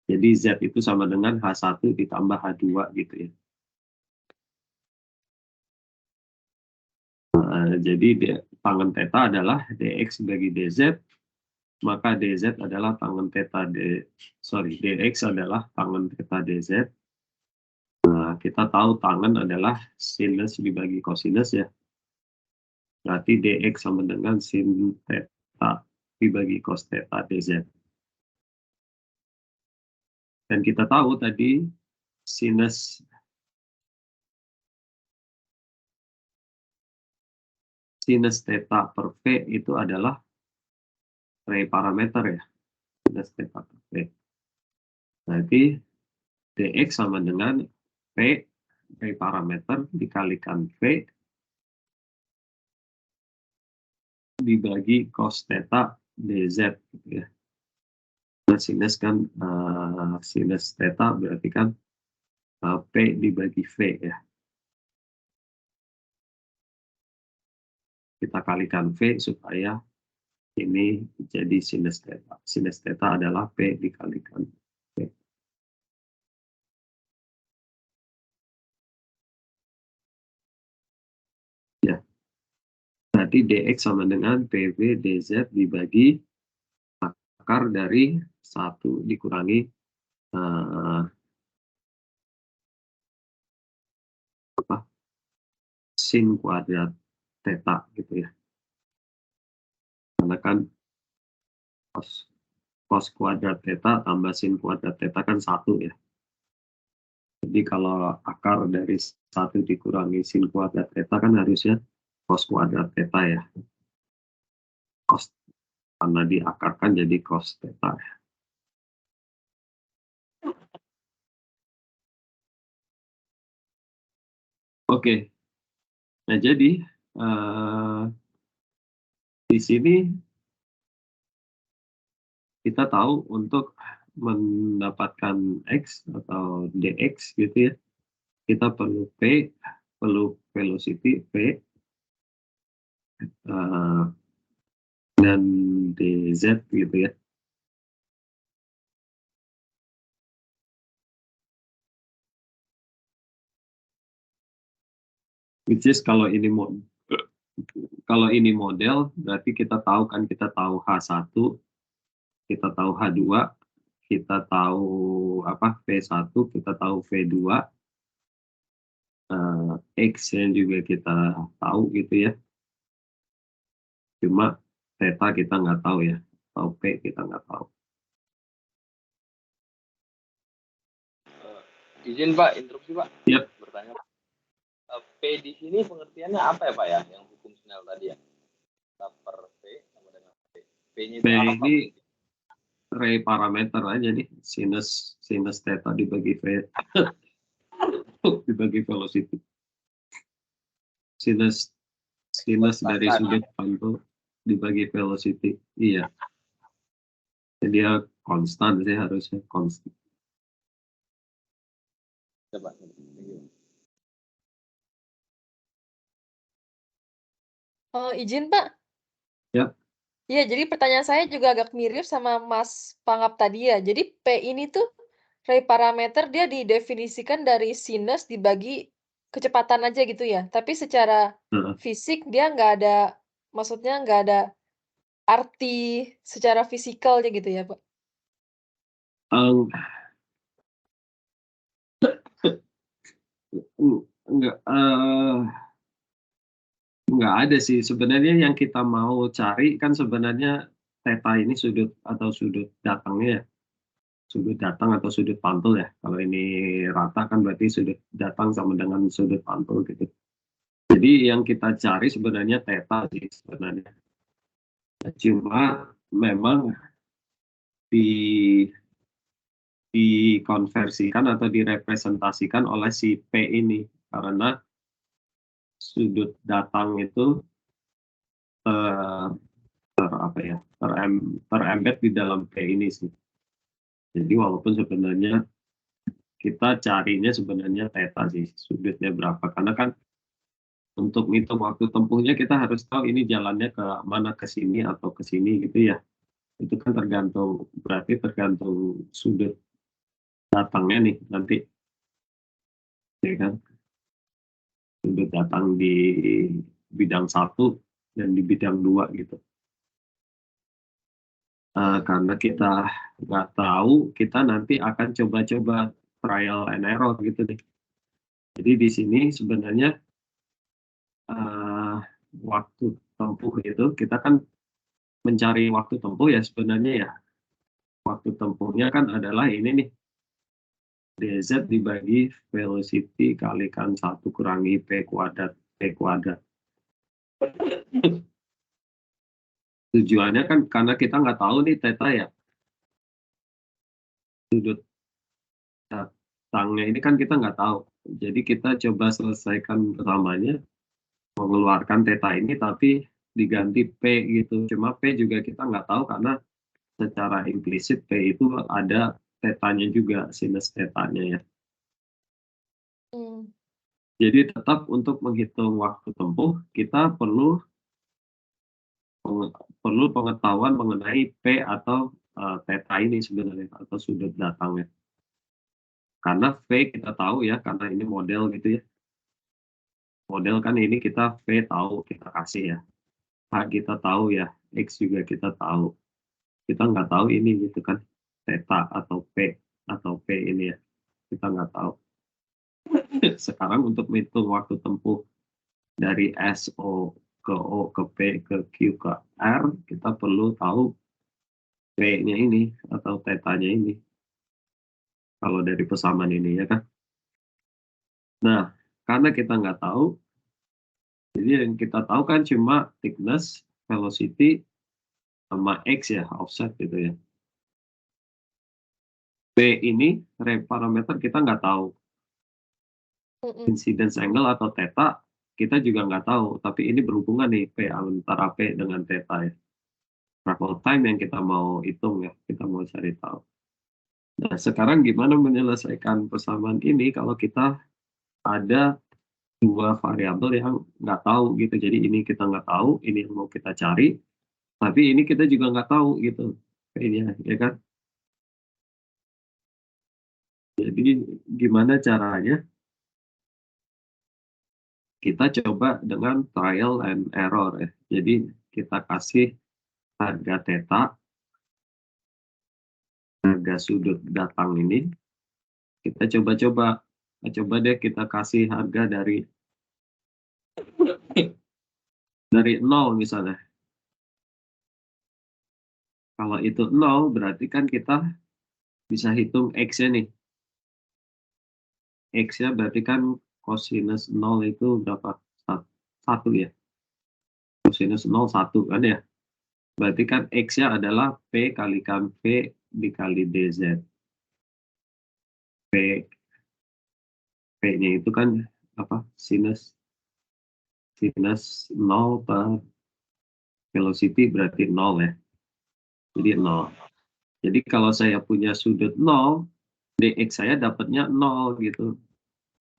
Speaker 1: Jadi Z itu sama dengan H1 ditambah H2 gitu ya. Nah, jadi tangen theta adalah dx bagi dz, maka dz adalah tangen theta dx adalah tangen theta dz. Nah, kita tahu tangen adalah sinus dibagi kosinus ya. Berarti dx sama dengan sin theta dibagi cos theta dz. Dan kita tahu tadi sinus theta per V itu adalah ray parameter ya. Sinus theta per V. Berarti dx sama dengan V ray parameter dikalikan V dibagi cos theta dz gitu ya. Nah, sinus kan sinus theta berarti kan P dibagi V ya. Kita kalikan V supaya ini jadi sinus theta. Sinus theta adalah P dikalikan V. Ya. Berarti dx sama dengan PV dz dibagi akar dari 1 dikurangi sin kuadrat theta gitu ya. Karena kan cos kuadrat theta tambah sin kuadrat theta kan 1 ya. Jadi kalau akar dari 1 dikurangi sin kuadrat theta kan harusnya cos kuadrat theta ya. Cos karena diakarkan jadi cos theta ya. Oke. Nah, jadi di sini kita tahu untuk mendapatkan X atau dx gitu ya, kita perlu P, perlu velocity V, dan dz gitu ya. Which is kalau ini model berarti kita tahu kan, kita tahu H1, kita tahu H2, kita tahu apa V1, kita tahu V2, X-nya juga kita tahu gitu ya. Cuma theta kita nggak tahu ya, atau P kita nggak tahu.
Speaker 3: Izin Pak, interupsi Pak.
Speaker 1: Yep.
Speaker 3: Bertanya. P di sini pengertiannya apa ya Pak ya? Yang hukum Snell tadi ya. Per P sama dengan P. P-nya itu
Speaker 1: P
Speaker 3: apa?
Speaker 1: ini ray parameter aja nih, sinus theta dibagi V dibagi velocity. Sinus dari sudut pantul dibagi velocity. Iya. Jadi dia konstan sih, harusnya konstan.
Speaker 3: Coba.
Speaker 6: Izin Pak.
Speaker 1: Ya.
Speaker 6: Iya, jadi pertanyaan saya juga agak mirip sama Mas Pangap tadi ya. Jadi P ini tuh ray parameter dia didefinisikan dari sinus dibagi kecepatan aja gitu ya. Tapi secara fisik dia nggak ada, maksudnya nggak ada arti secara fisikalnya gitu ya Pak?
Speaker 1: Nggak ada sih sebenarnya. Yang kita mau cari kan sebenarnya theta ini sudut atau sudut datangnya, sudut datang atau sudut pantul ya. Kalau ini rata kan berarti sudut datang sama dengan sudut pantul gitu. Jadi yang kita cari sebenarnya theta sih sebenarnya. Cuma memang dikonversikan atau direpresentasikan oleh si P ini karena sudut datang itu terembed di dalam P ini sih. Jadi walaupun sebenarnya kita carinya sebenarnya theta sih, sudutnya berapa, karena kan untuk ngitung waktu tempuhnya kita harus tahu ini jalannya ke mana, ke sini atau ke sini gitu ya. Itu kan berarti tergantung sudut datangnya nih nanti, ya kan? Sudut datang di bidang 1 dan di bidang 2 gitu. Karena kita nggak tahu, kita nanti akan coba-coba trial and error gitu nih. Jadi di sini sebenarnya waktu tempuh itu kita kan mencari waktu tempuh ya sebenarnya ya. Waktu tempuhnya kan adalah ini nih, dz dibagi velocity kalikan 1 kurangi p kuadrat. Tujuannya kan karena kita nggak tahu nih theta ya, sudut datangnya ini kan kita nggak tahu. Jadi kita coba selesaikan pertamanya, mengeluarkan theta ini tapi diganti P gitu. Cuma P juga kita nggak tahu karena secara implisit P itu ada tetanya juga, sinus tetanya ya. Jadi tetap untuk menghitung waktu tempuh, kita perlu pengetahuan mengenai P atau theta ini sebenarnya, atau sudut datangnya. Karena V kita tahu ya, karena ini model gitu ya. Model kan ini kita V tahu, kita kasih ya. H kita tahu ya, X juga kita tahu. Kita nggak tahu ini gitu kan, theta atau P ini ya. Kita nggak tahu. Sekarang untuk menghitung waktu tempuh dari SO ke O ke P ke Q ke R, kita perlu tahu P-nya ini atau theta-nya ini. Kalau dari persamaan ini ya kan. Nah, karena kita nggak tahu, jadi yang kita tahu kan cuma thickness, velocity, sama X ya, offset gitu ya. P ini parameter kita nggak tahu. Incidence angle atau theta kita juga nggak tahu, tapi ini berhubungan nih P antara P dengan theta ya. Travel time yang kita mau hitung ya, kita mau cari tahu. Nah, sekarang gimana menyelesaikan persamaan ini kalau kita ada dua variabel yang nggak tahu gitu. Jadi ini kita nggak tahu, ini yang mau kita cari, tapi ini kita juga nggak tahu gitu. Ini ya kan. Jadi gimana caranya? Kita coba dengan trial and error ya. Jadi kita kasih harga theta, harga sudut datang ini, kita coba deh kita kasih harga dari 0 misalnya. Kalau itu 0 berarti kan kita bisa hitung X-nya nih. X-nya berarti kan cosinus 0 itu berapa? 1 ya. Cosinus 0 1 kan ya. Berarti kan X-nya adalah P kalikan V dikali DZ. P-nya itu kan apa? Sinus 0 per velocity berarti 0 ya. Jadi 0. Jadi kalau saya punya sudut 0, dx saya dapatnya 0 gitu.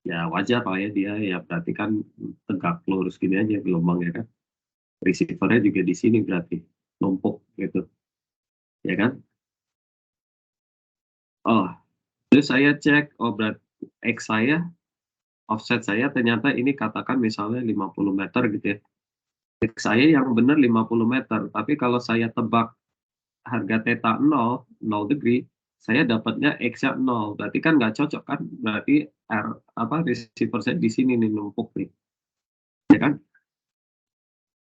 Speaker 1: Ya wajar lah ya dia ya, berarti kan tegak lurus gini aja gelombangnya kan. Receivernya juga di sini berarti numpuk gitu. Ya kan? Oh, terus saya cek, oh berarti X saya, offset saya ternyata ini katakan misalnya 50 meter gitu ya. X saya yang benar 50 meter, tapi kalau saya tebak harga theta 0 degree, saya dapatnya X-nya 0. Berarti kan nggak cocok kan? Berarti receiver saya di sini nih numpuk nih. Ya kan?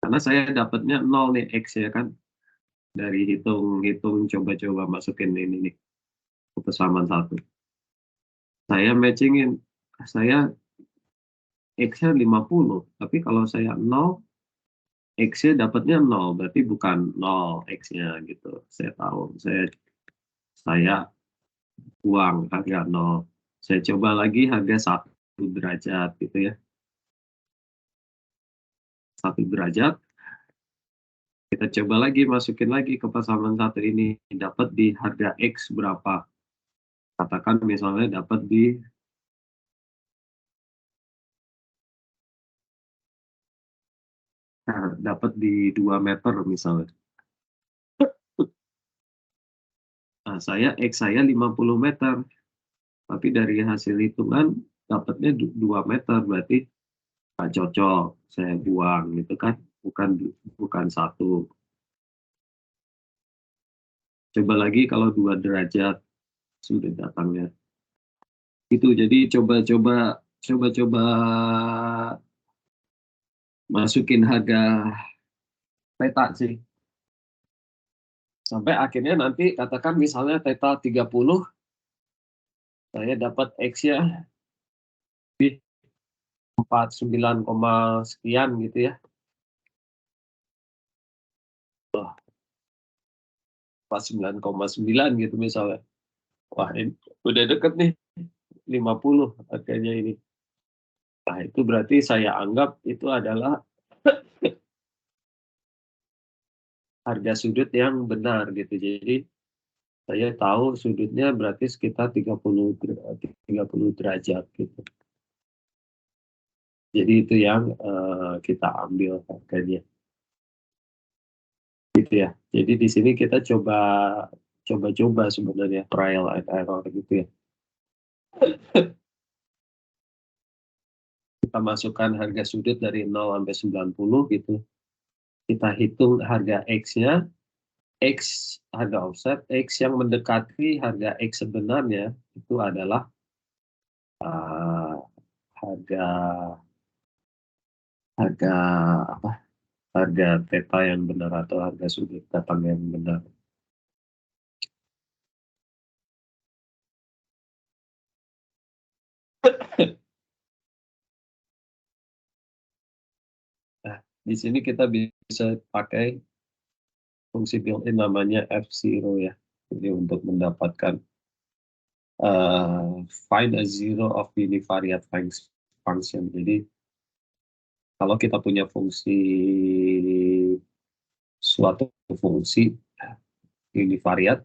Speaker 1: Karena saya dapatnya 0 nih X ya kan. Dari hitung coba-coba masukin ini nih ke persamaan 1. Saya matchingin, saya X-nya 50, tapi kalau saya 0, X-nya dapatnya 0, berarti bukan 0 X-nya gitu. Saya tahu, saya buang harga 0. Saya coba lagi harga 1 derajat gitu ya. 1 derajat. Kita coba lagi, masukin lagi ke persamaan 1 ini. Dapat di harga X berapa? Katakan misalnya dapat di dapat di 2 meter misalnya. Nah, X saya 50 meter. Tapi dari hasil hitungan dapatnya 2 meter, berarti nggak cocok. Saya buang gitu kan. Bukan 1. Coba lagi kalau 2 derajat sudut datangnya. Itu jadi coba-coba masukin harga peta sih. Sampai akhirnya nanti katakan misalnya theta 30, saya dapat X-nya di 49, sekian gitu ya. 49,9 gitu misalnya. Wah, ini udah deket nih 50 harganya ini. Nah, itu berarti saya anggap itu adalah harga sudut yang benar gitu. Jadi saya tahu sudutnya berarti sekitar 30 derajat gitu. Jadi itu yang kita ambil harganya. Gitu ya. Jadi di sini kita coba sebenarnya trial and error gitu ya. Kita masukkan harga sudut dari 0 sampai 90 gitu. Kita hitung harga X-nya, X harga offset, X yang mendekati harga X sebenarnya itu adalah harga apa? Harga theta yang benar atau harga sudut datang yang benar. Nah, di sini kita bisa pakai fungsi built-in namanya F0 ya. Jadi untuk mendapatkan find a zero of univariate function. Jadi kalau kita punya suatu fungsi univariate,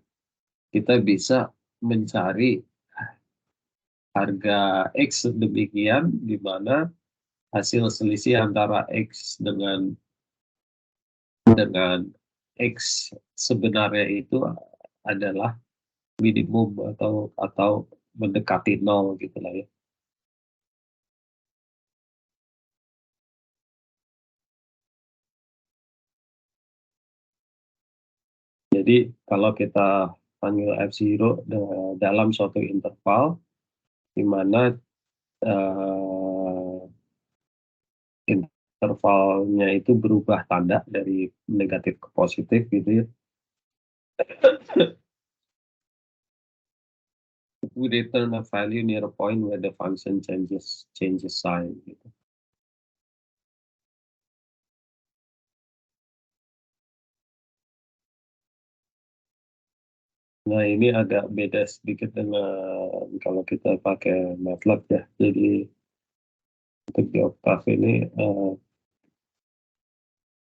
Speaker 1: kita bisa mencari harga X demikian di mana hasil selisih antara X dengan X sebenarnya itu adalah minimum atau mendekati 0 gitu lah ya. Jadi kalau kita panggil F0 dalam suatu interval di mana intervalnya itu berubah tanda dari negatif ke positif gitu ya. We return a value near a point where the function changes sign gitu. Nah, ini agak beda sedikit dengan kalau kita pakai MATLAB ya. Jadi untuk di Octave ini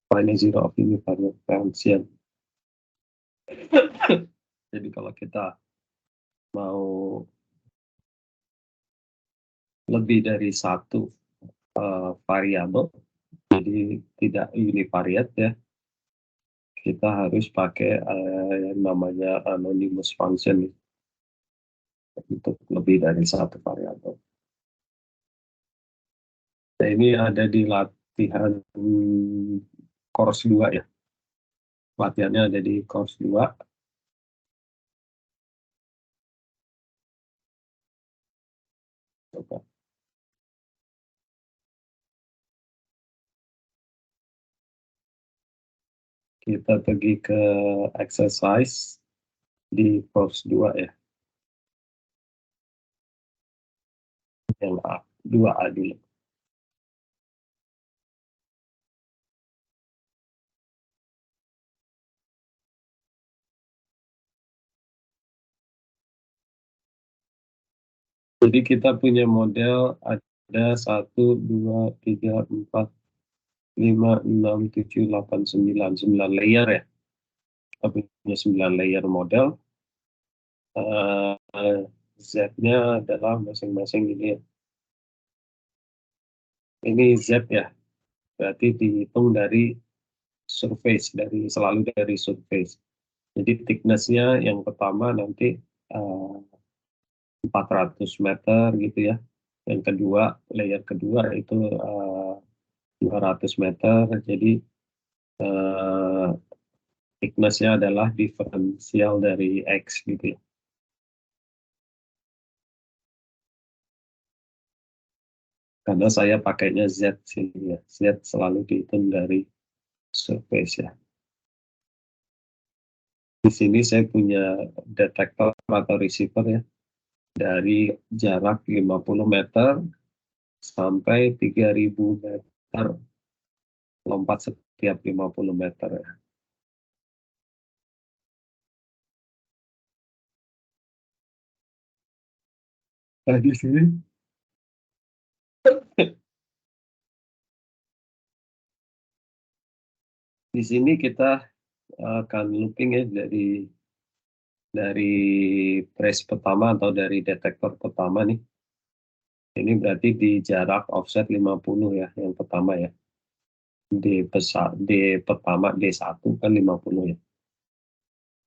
Speaker 1: find a zero of univariate function. Jadi kalau kita mau lebih dari satu variabel, jadi tidak univariate ya, kita harus pakai yang namanya anonymous function untuk lebih dari satu variabel. Nah, ini ada di latihan course 2 ya. Latihannya ada di course 2. Coba. Kita pergi ke exercise di course 2 ya. Yang A, 2A dulu. Jadi kita punya model ada 1, 2, 3, 4, 5, 6, 7, 8, 9 layer ya. Kita punya 9 layer model. Z-nya adalah masing-masing ini ya. Ini Z ya. Berarti dihitung dari surface, selalu dari surface. Jadi thickness-nya yang pertama nanti 400 meter gitu ya. Yang kedua, layer kedua itu 200 meter. Jadi thickness-nya adalah diferensial dari X gitu ya. Karena saya pakainya Z sini ya. Z selalu dihitung dari surface ya. Di sini saya punya detektor atau receiver ya. Dari jarak 50 meter sampai 3000 meter. Lompat setiap 50 meter ya. Nah, di sini kita akan looping ya dari trace pertama atau dari detektor pertama nih. Ini berarti di jarak offset 50 ya, yang pertama ya. D pertama D1 kan 50 ya.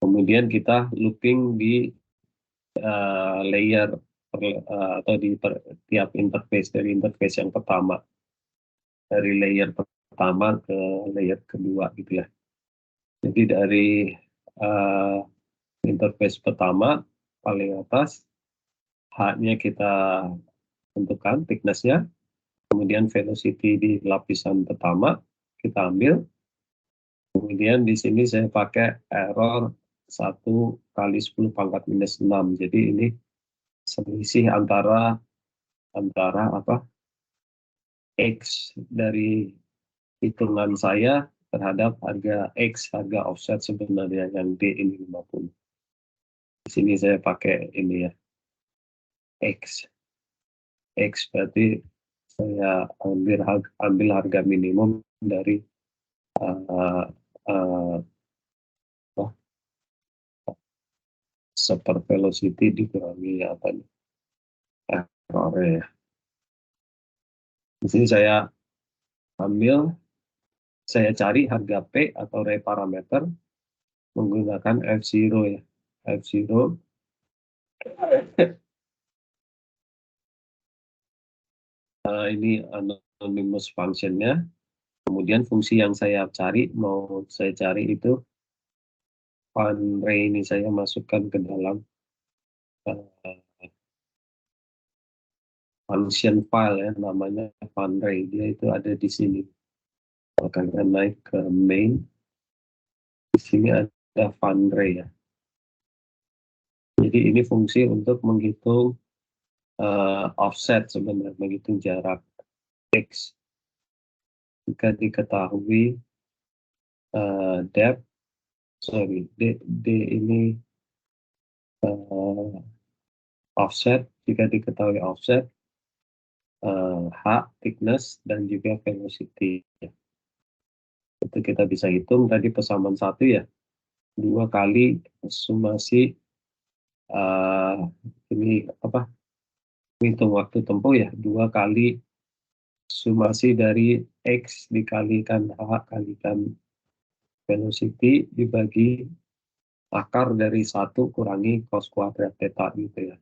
Speaker 1: Kemudian kita looping di layer atau di tiap interface, dari interface yang pertama, dari layer pertama ke layer kedua gitu ya. Jadi dari interface pertama paling atas, H-nya kita tentukan thickness-nya, kemudian velocity di lapisan pertama kita ambil, kemudian di sini saya pakai error 1 kali 10 pangkat minus 6. Jadi ini selisih antara apa X dari hitungan saya terhadap harga X, harga offset sebenarnya yang D ini 50. Di sini saya pakai ini ya, X berarti saya ambil harga minimum dari super velocity dikurangi apa nih, error ya. Di sini saya cari harga P atau ray parameter menggunakan F0 ya. F0 ini anonymous function-nya. Kemudian fungsi yang saya cari, itu fun ray ini saya masukkan ke dalam function file ya, namanya fun ray. Dia itu ada di sini. Akan naik ke main. Di sini ada fun ray ya. Jadi ini fungsi untuk menghitung offset sebenarnya, menghitung jarak X. Jika diketahui depth, D ini offset, jika diketahui offset, H, thickness, dan juga velocity. Itu kita bisa hitung tadi pesaman 1 ya, 2 kali sumasi ini apa? Hitung waktu tempuh ya, 2 kali sumasi dari X dikalikan H kalikan velocity dibagi akar dari 1 kurangi cos kuadrat theta gitu ya.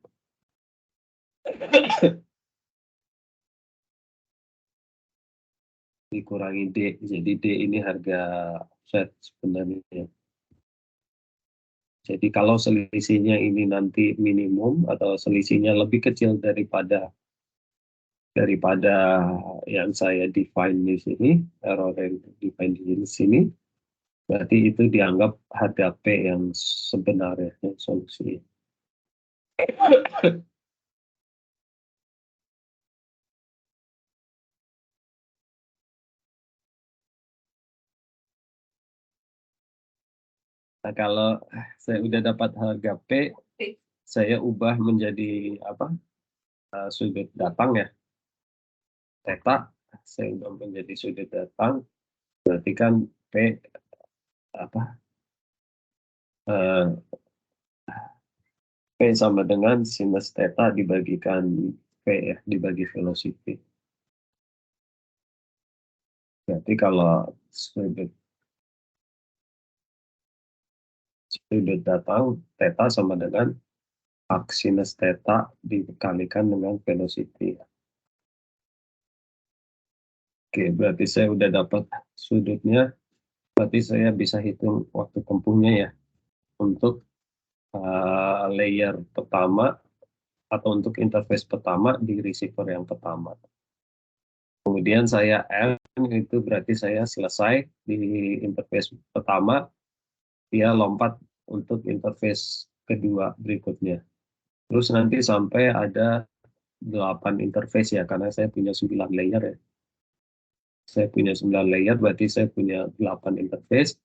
Speaker 1: Dikurangi D, jadi D ini harga offset sebenarnya. Jadi kalau selisihnya ini nanti minimum atau selisihnya lebih kecil daripada yang saya define di sini, error yang define di sini, berarti itu dianggap harga P yang sebenarnya, yang solusi. Nah, kalau saya udah dapat harga P, saya ubah menjadi apa? Sudut datang ya. Theta, saya ubah menjadi sudut datang. Berarti kan P apa? P sama dengan sinus theta dibagikan P ya, dibagi velocity. Berarti kalau sudut sudut datang theta sama dengan arc sinus theta dikalikan dengan velocity. Oke, berarti saya udah dapat sudutnya. Berarti saya bisa hitung waktu tempuhnya ya untuk layer pertama atau untuk interface pertama di receiver yang pertama. Kemudian saya N itu berarti saya selesai di interface pertama, dia lompat untuk interface kedua berikutnya. Terus nanti sampai ada 8 interface ya, karena saya punya 9 layer ya. Saya punya 9 layer, berarti saya punya 8 interface.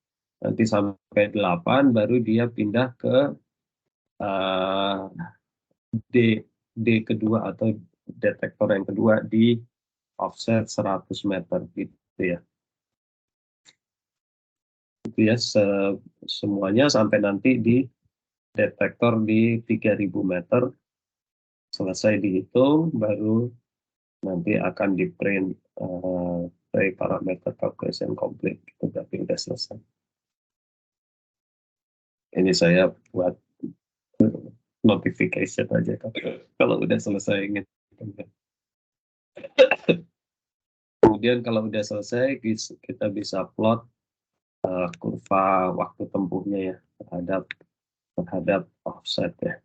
Speaker 1: Nanti sampai 8, baru dia pindah ke D kedua atau detektor yang kedua di offset 100 meter gitu ya. Itu ya semuanya sampai nanti di detektor di 3000 meter selesai dihitung, baru nanti akan di print parameter calculation complete. Itu berarti udah selesai. Ini saya buat notification aja kalau udah selesai ngitungnya. Kemudian kalau udah selesai kita bisa plot kurva waktu tempuhnya ya terhadap offset ya.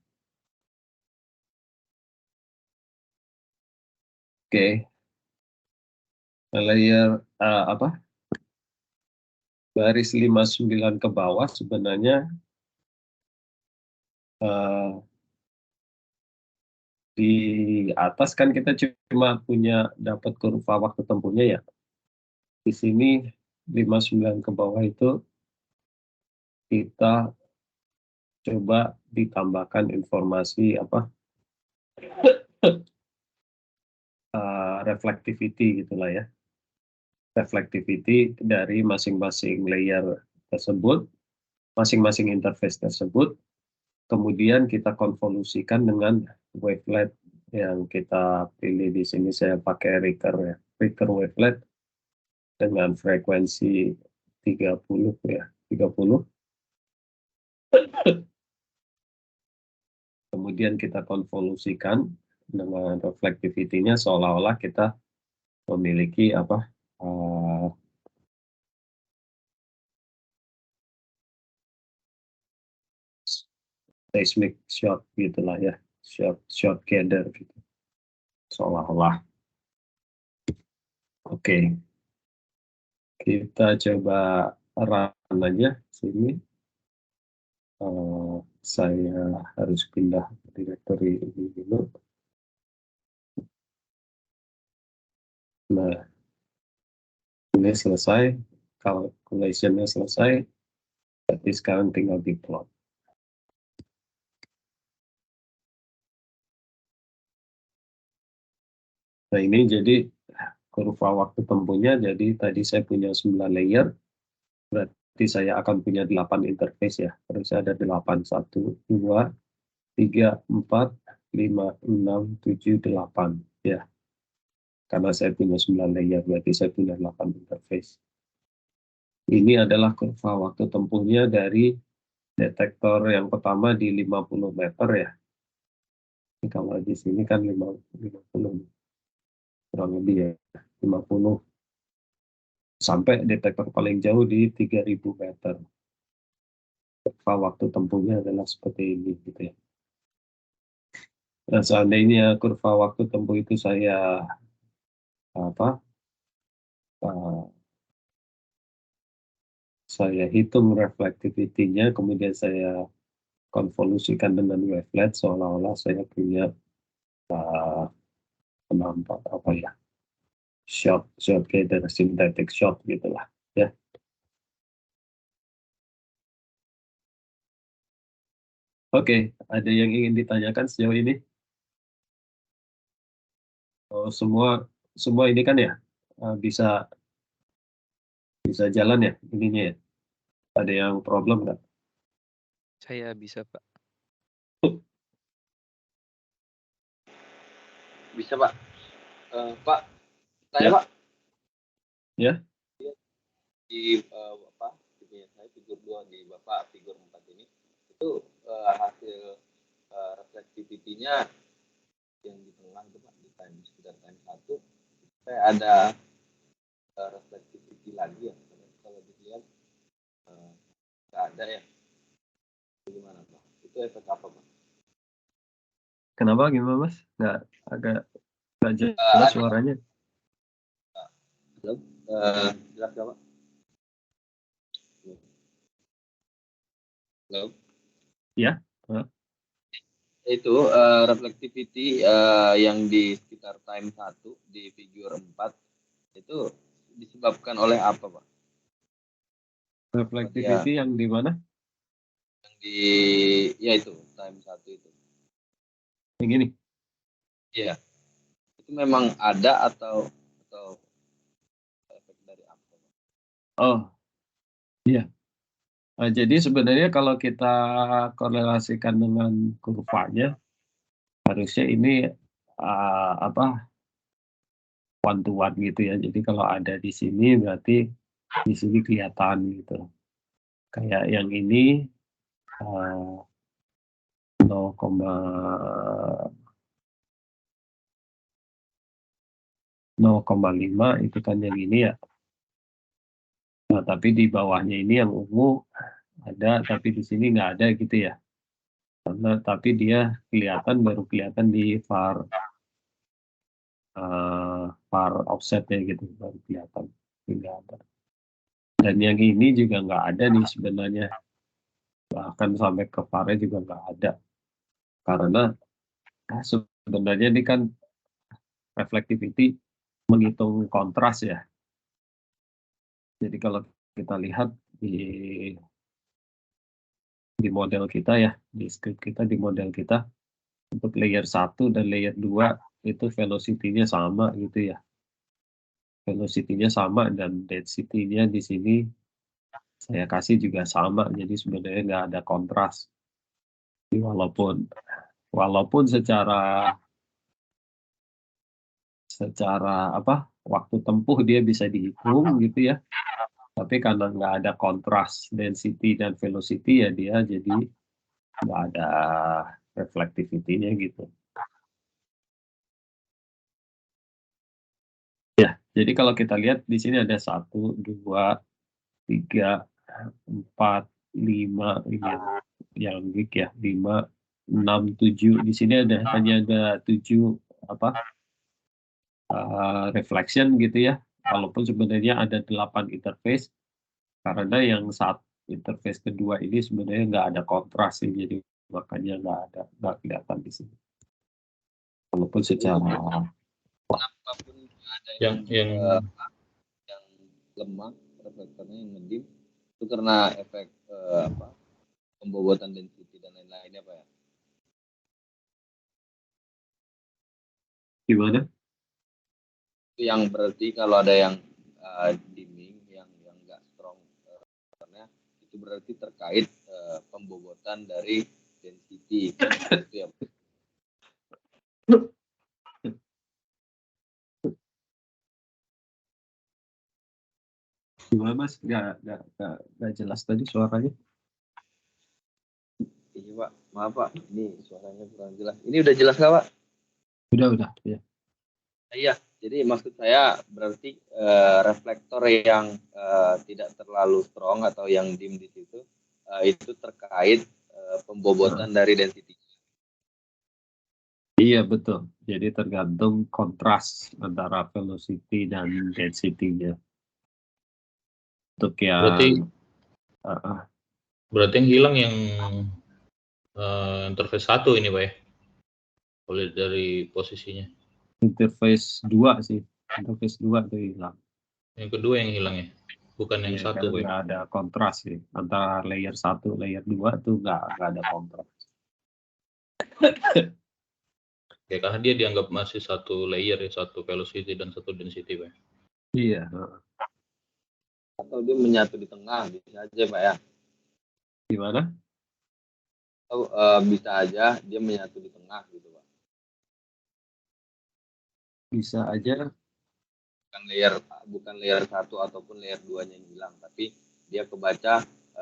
Speaker 1: Oke. Layer baris 59 ke bawah sebenarnya di atas kan kita cuma punya dapat kurva waktu tempuhnya ya. Di sini 59 ke bawah itu kita coba ditambahkan informasi reflectivity gitulah ya. Reflectivity dari masing-masing layer tersebut, masing-masing interface tersebut, kemudian kita konvolusikan dengan wavelet yang kita pilih di sini. Saya pakai Ricker wavelet dengan frekuensi 30 ya, 30. Kemudian kita konvolusikan dengan reflectivity-nya seolah-olah kita memiliki seismic shock gitulah ya, short gather gitu seolah-olah. Oke, kita coba run aja sini. Saya harus pindah directory ini dulu. Nah, ini selesai, calculation-nya selesai, jadi sekarang tinggal di plot. Nah, ini jadi kurva waktu tempuhnya, jadi tadi saya punya 9 layer, berarti saya akan punya 8 interface ya. Terus ada 8, 1, 2, 3, 4, 5, 6, 7, 8 ya. Karena saya punya 9 layer, berarti saya punya 8 interface. Ini adalah kurva waktu tempuhnya dari detektor yang pertama di 50 meter ya. Ini kalau di sini kan 50 kurang lebih ya, 50 sampai detektor paling jauh di 3000 meter. Kurva waktu tempuhnya adalah seperti ini gitu ya. Nah, seandainya kurva waktu tempuh itu saya hitung reflectivity-nya, kemudian saya konvolusikan dengan wavelet seolah-olah saya punya penampak short gather synthetic shot gitulah ya. Oke, ada yang ingin ditanyakan sejauh ini? Oh, semua ini kan ya bisa jalan ya ininya ya. Ada yang problem nggak?
Speaker 2: Saya bisa, Pak.
Speaker 3: Bisa, Pak. Pak, saya
Speaker 1: Ya.
Speaker 3: Pak.
Speaker 1: Ya.
Speaker 3: Di Bapak, saya figur 2 di Bapak figur 4 ini. itu hasil reflectivity-nya yang di tengah itu Pak, di sekitar time 1 kayak ada reflectivity lagi ya. Kalau dilihat nggak ada ya. Gimana Pak? Itu efek apa Pak?
Speaker 1: Kenapa gimana Mas? Agak jelas suaranya.
Speaker 3: Jelas nggak Pak? Halo?
Speaker 1: Ya.
Speaker 3: Itu reflectivity yang di sekitar time 1 di figure 4 itu disebabkan oleh apa Pak?
Speaker 1: Reflectivity yang di mana?
Speaker 3: Yang di ya itu time 1 itu.
Speaker 1: Yang ini.
Speaker 3: Iya. Itu memang ada atau efek dari apa Pak?
Speaker 1: Oh, iya. Jadi sebenarnya kalau kita korelasikan dengan kurvanya, harusnya ini one to one gitu ya. Jadi kalau ada di sini berarti di sini kelihatan gitu. Kayak yang ini 0,5 itu kan yang ini ya. Nah, tapi di bawahnya ini yang ungu ada, tapi di sini nggak ada gitu ya. Karena tapi dia baru kelihatan di far offsetnya gitu, baru kelihatan. Nggak ada. Dan yang ini juga nggak ada nih sebenarnya. Bahkan sampai ke farnya juga nggak ada. Karena sebenarnya ini kan reflectivity menghitung kontras ya. Jadi kalau kita lihat di model kita ya, di script kita, di model kita, untuk layer 1 dan layer 2 itu velocity-nya sama gitu ya. Velocity-nya sama dan density-nya di sini saya kasih juga sama, jadi sebenarnya nggak ada kontras. Jadi walaupun secara waktu tempuh dia bisa dihitung gitu ya, tapi karena nggak ada kontras density dan velocity ya dia jadi nggak ada reflectivity-nya gitu. Ya, jadi kalau kita lihat di sini ada 1, 2, 3, 4, 5 ini yang weak ya, 5, 6, 7. Di sini hanya ada 7 reflection gitu ya. Walaupun sebenarnya ada 8 interface, karena yang interface kedua ini sebenarnya nggak ada kontras sih, jadi makanya nggak kelihatan di sini. Walaupun secara
Speaker 3: Apapun ada
Speaker 5: yang
Speaker 3: lemah reflektornya yang ngedim itu karena efek pembobotan density dan lain-lainnya Pak ya.
Speaker 1: gimana?
Speaker 3: Itu yang berarti kalau ada yang dimming yang nggak strong karena itu berarti terkait pembobotan dari density itu ya.
Speaker 1: Gimana Mas? Nggak jelas tadi suaranya.
Speaker 3: Iya Pak, maaf Pak, ini suaranya kurang jelas. Ini udah jelas nggak Pak?
Speaker 1: Udah ya.
Speaker 3: Iya, jadi maksud saya berarti reflektor yang tidak terlalu strong atau yang dim di situ itu terkait pembobotan dari density.
Speaker 1: Iya betul. Jadi tergantung kontras antara velocity dan density-nya. Untuk yang
Speaker 5: berarti yang hilang yang interface 1 ini Pak ya? Boleh dari posisinya.
Speaker 1: Interface 2 sih. Interface 2 itu hilang.
Speaker 5: Yang kedua yang hilang ya? Bukan yang
Speaker 1: Ya,
Speaker 5: satu Pak.
Speaker 1: nggak ada kontras sih. Antara layer 1, layer 2 tuh nggak ada kontras.
Speaker 5: Ya, karena dia dianggap masih satu layer ya, satu velocity dan satu density Pak.
Speaker 1: Iya.
Speaker 3: Atau dia menyatu di tengah, bisa aja Pak ya.
Speaker 1: Gimana?
Speaker 3: Atau bisa aja dia menyatu di tengah gitu Pak.
Speaker 1: Bisa aja.
Speaker 3: Bukan layer 1 ataupun layer 2-nya yang hilang, tapi dia kebaca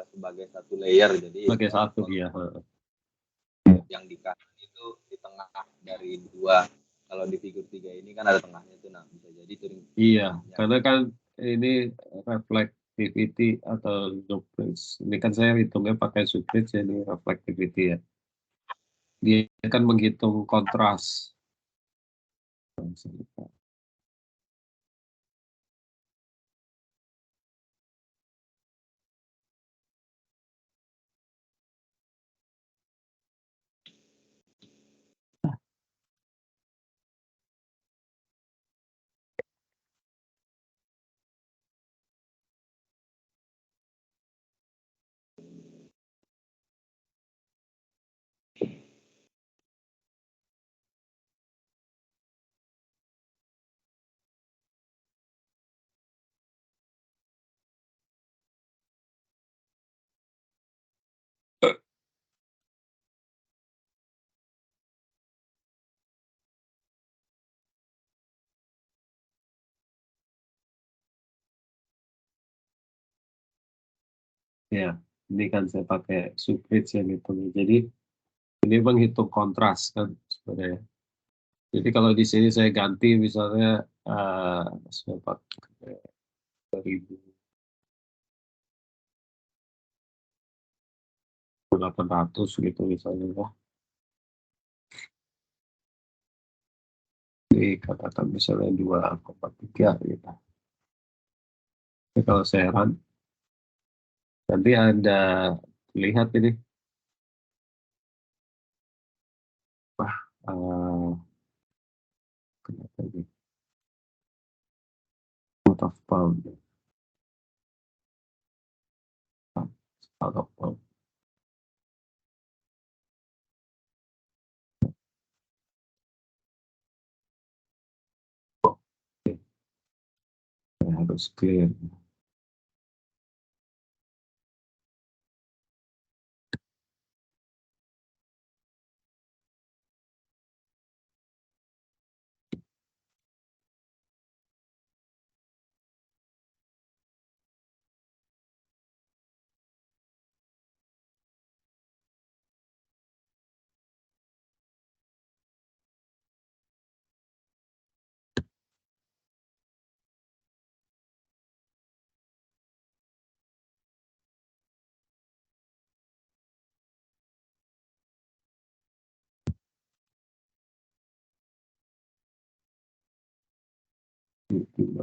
Speaker 3: sebagai satu layer. Jadi
Speaker 1: Sebagai satu ya.
Speaker 3: yang di kanan itu di tengah dari dua. Kalau di figur 3 ini kan ada tengahnya tuh, nah bisa jadi itu
Speaker 1: Iya, karena kan ini reflectivity atau zoom bridge. Ini kan saya hitungnya pakai zoom bridge, jadi reflectivity ya. Dia kan menghitung kontras. Ya, ini kan saya pakai zoom bridge yang itu. Jadi ini menghitung kontras kan sebenarnya. Jadi kalau di sini saya ganti misalnya saya pakai 2800 gitu misalnya ya. Ini katakan misalnya 2,3 gitu. Jadi kalau saya run, nanti ada lihat ini. Wah, kenapa ini? Out of bound. Out of bound. Oke. Saya harus clear. Gitu.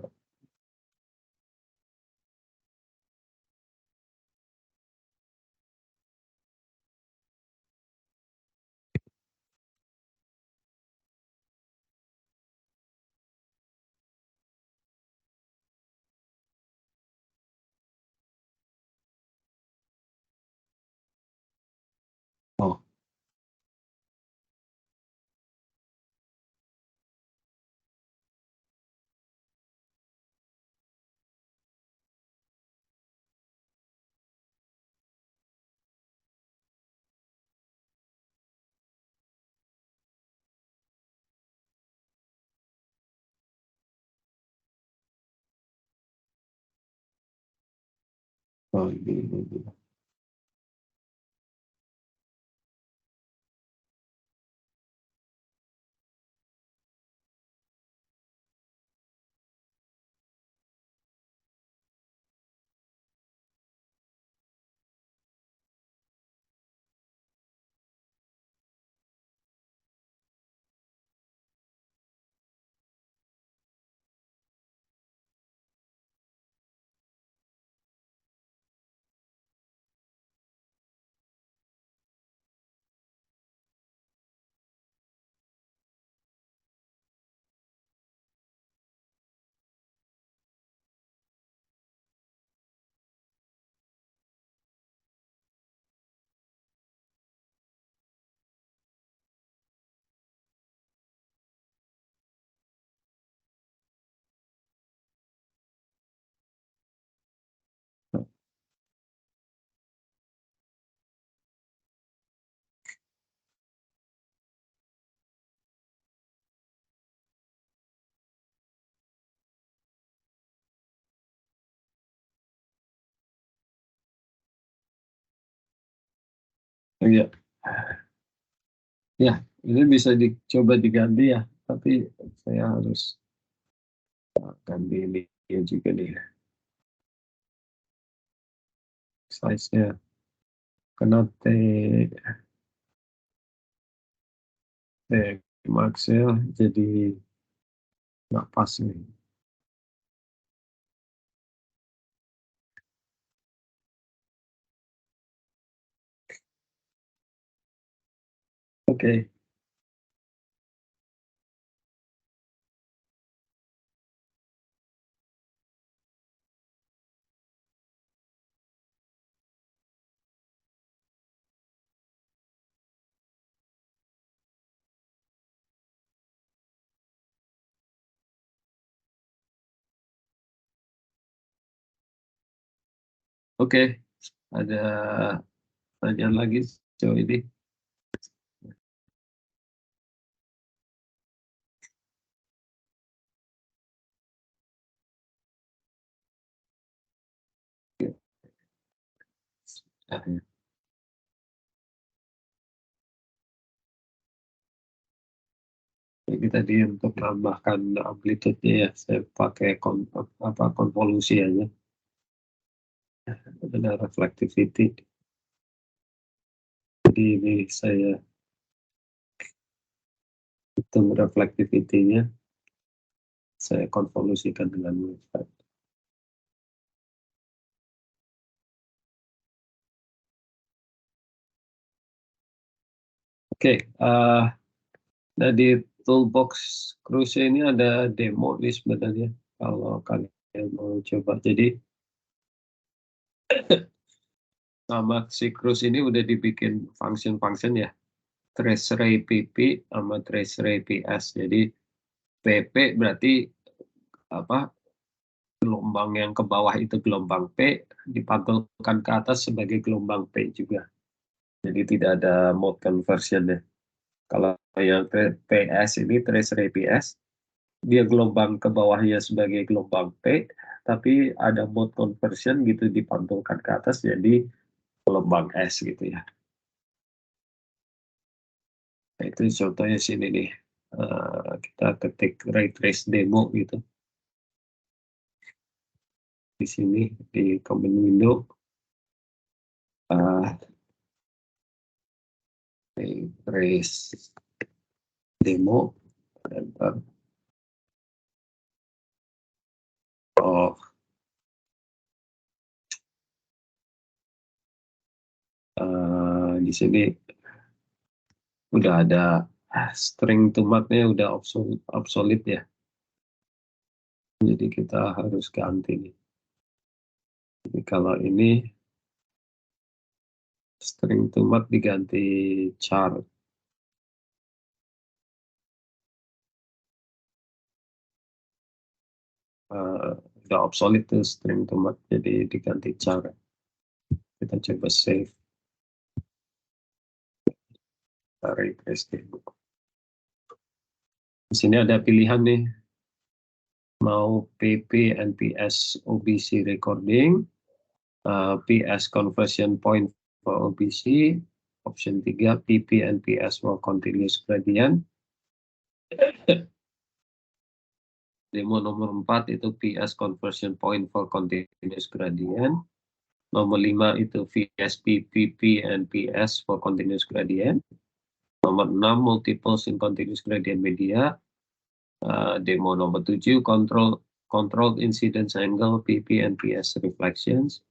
Speaker 1: Oh, ini. Iya. Ya, ini bisa dicoba diganti ya, tapi saya harus ganti ini juga nih, size-nya. Karena Max-nya jadi nggak pas nih. Oke. Oke, ada pertanyaan lagi sejauh ini? Ya, ya. Jadi tadi untuk menambahkan amplitude-nya ya, saya pakai konvolusi aja. Ada reflectivity. Jadi ini saya hitung reflectivity-nya, saya konvolusikan dengan wavefront. Oke, nah di toolbox Cruise ini ada demo nih sebenarnya kalau kalian mau coba. Jadi sama si Cruise ini udah dibikin function-function ya, trace ray PP sama trace ray PS. Jadi PP berarti apa, gelombang yang ke bawah itu gelombang P, dipantulkan ke atas sebagai gelombang P juga. Jadi tidak ada mode conversion ya. Kalau yang PS ini trace ray PS, dia gelombang ke bawahnya sebagai gelombang P, tapi ada mode conversion gitu dipantulkan ke atas jadi gelombang S gitu ya. Nah, itu contohnya sini nih. Kita ketik ray trace demo gitu. Di sini di command window. Ray trace demo. Enter. Oh, di sini udah ada string to mark-nya udah obsolete ya. Jadi kita harus ganti nih. Jadi kalau ini string to mark diganti char. Udah obsolete tuh string to mark, jadi diganti char. Kita coba save. Ray trace demo. Di sini ada pilihan nih, mau PP NPS OBC recording, PS conversion point for OBC, option 3 PP NPS for continuous gradient. Demo nomor 4 itu PS conversion point for continuous gradient. Nomor 5 itu VSP PP NPS for continuous gradient. Nomor 6 multiples in continuous gradient media. Demo nomor 7 control incidence angle PP NPS reflections.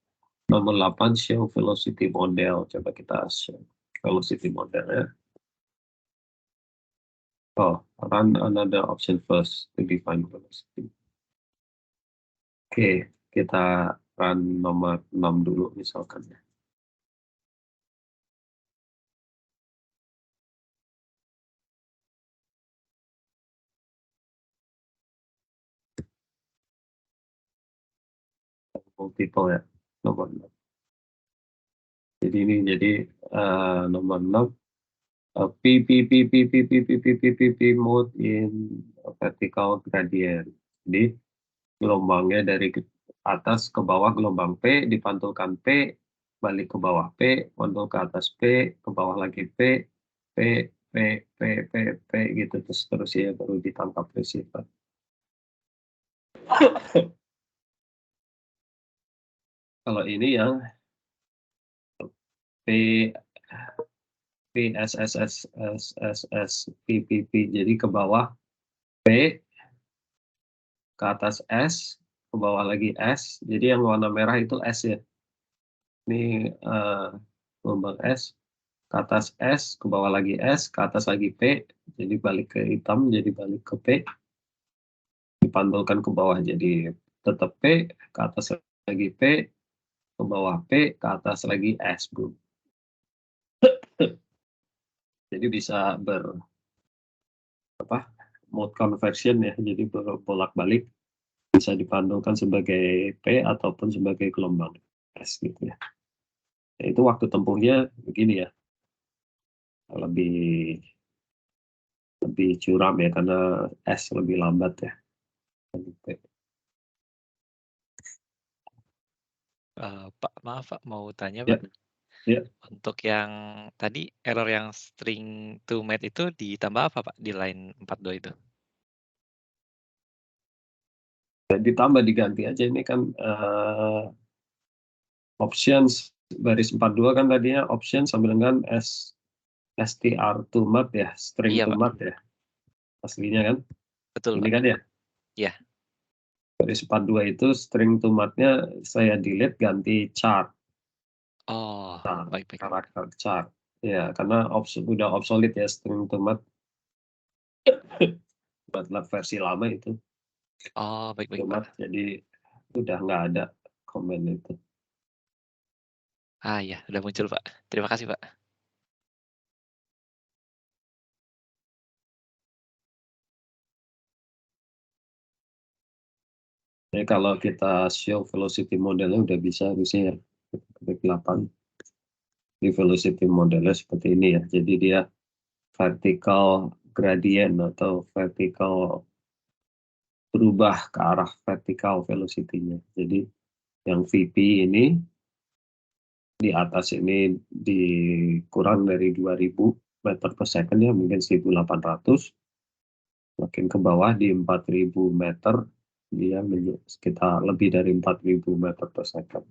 Speaker 1: Nomor 8 show velocity model. Coba kita show velocity model ya. Oh, run another option first to define velocity. Oke, kita run nomor 6 dulu misalkan ya. Multiple ya, nomor 6. Jadi ini nomor 6 P mode in vertical gradient. Jadi gelombangnya dari atas ke bawah gelombang P, dipantulkan P, balik ke bawah P, kontrol ke atas P, ke bawah lagi P, P, P, P, P, P, gitu terus ya baru ditangkap receiver. Kalau ini yang P, P, S, S, S, S, S, S, P, P, P, jadi ke bawah P, ke atas S, ke bawah lagi S, jadi yang warna merah itu S ya. Ini gelombang S, ke atas S, ke bawah lagi S, ke atas lagi P, jadi balik ke hitam, jadi balik ke P, dipantulkan ke bawah, jadi tetap P, ke atas lagi P, ke bawah P, ke atas lagi S, bro. Jadi bisa mode conversion ya, jadi bolak-balik, bisa dipantulkan sebagai P ataupun sebagai gelombang S gitu ya. Itu waktu tempuhnya begini ya, lebih curam ya karena S lebih lambat ya.
Speaker 2: Pak, maaf Pak, mau tanya
Speaker 1: Ya,
Speaker 2: Pak.
Speaker 1: ya.
Speaker 2: Untuk yang tadi error yang string to mat itu ditambah apa Pak di line 42 itu?
Speaker 1: Ditambah diganti aja ini kan options baris 42 kan tadinya option sambil dengan str to mat ya, string
Speaker 2: Iya
Speaker 1: to
Speaker 2: Pak,
Speaker 1: mat ya, aslinya kan
Speaker 2: betul
Speaker 1: ini
Speaker 2: Pak.
Speaker 1: kan ya.
Speaker 2: Iya.
Speaker 1: Baris 42 itu string to matnya saya delete ganti chart,
Speaker 2: Oh, baik.
Speaker 1: karakter chart ya, karena udah obsolete ya string to mat buat versi lama itu.
Speaker 2: Oh, baik
Speaker 1: Mat,
Speaker 2: Pak.
Speaker 1: jadi udah nggak ada komen itu.
Speaker 2: Ah ya, udah muncul Pak. Terima kasih Pak.
Speaker 1: Jadi kalau kita show velocity modelnya udah bisa harusnya ya, klik 8. Di velocity modelnya seperti ini ya. Jadi dia vertical gradient atau vertical berubah ke arah vertical velocity-nya. Jadi yang VP ini di atas ini dikurang dari 2000 meter per second ya, mungkin 1800. Makin ke bawah di 4000 meter, dia sekitar lebih dari 4000 meter per second.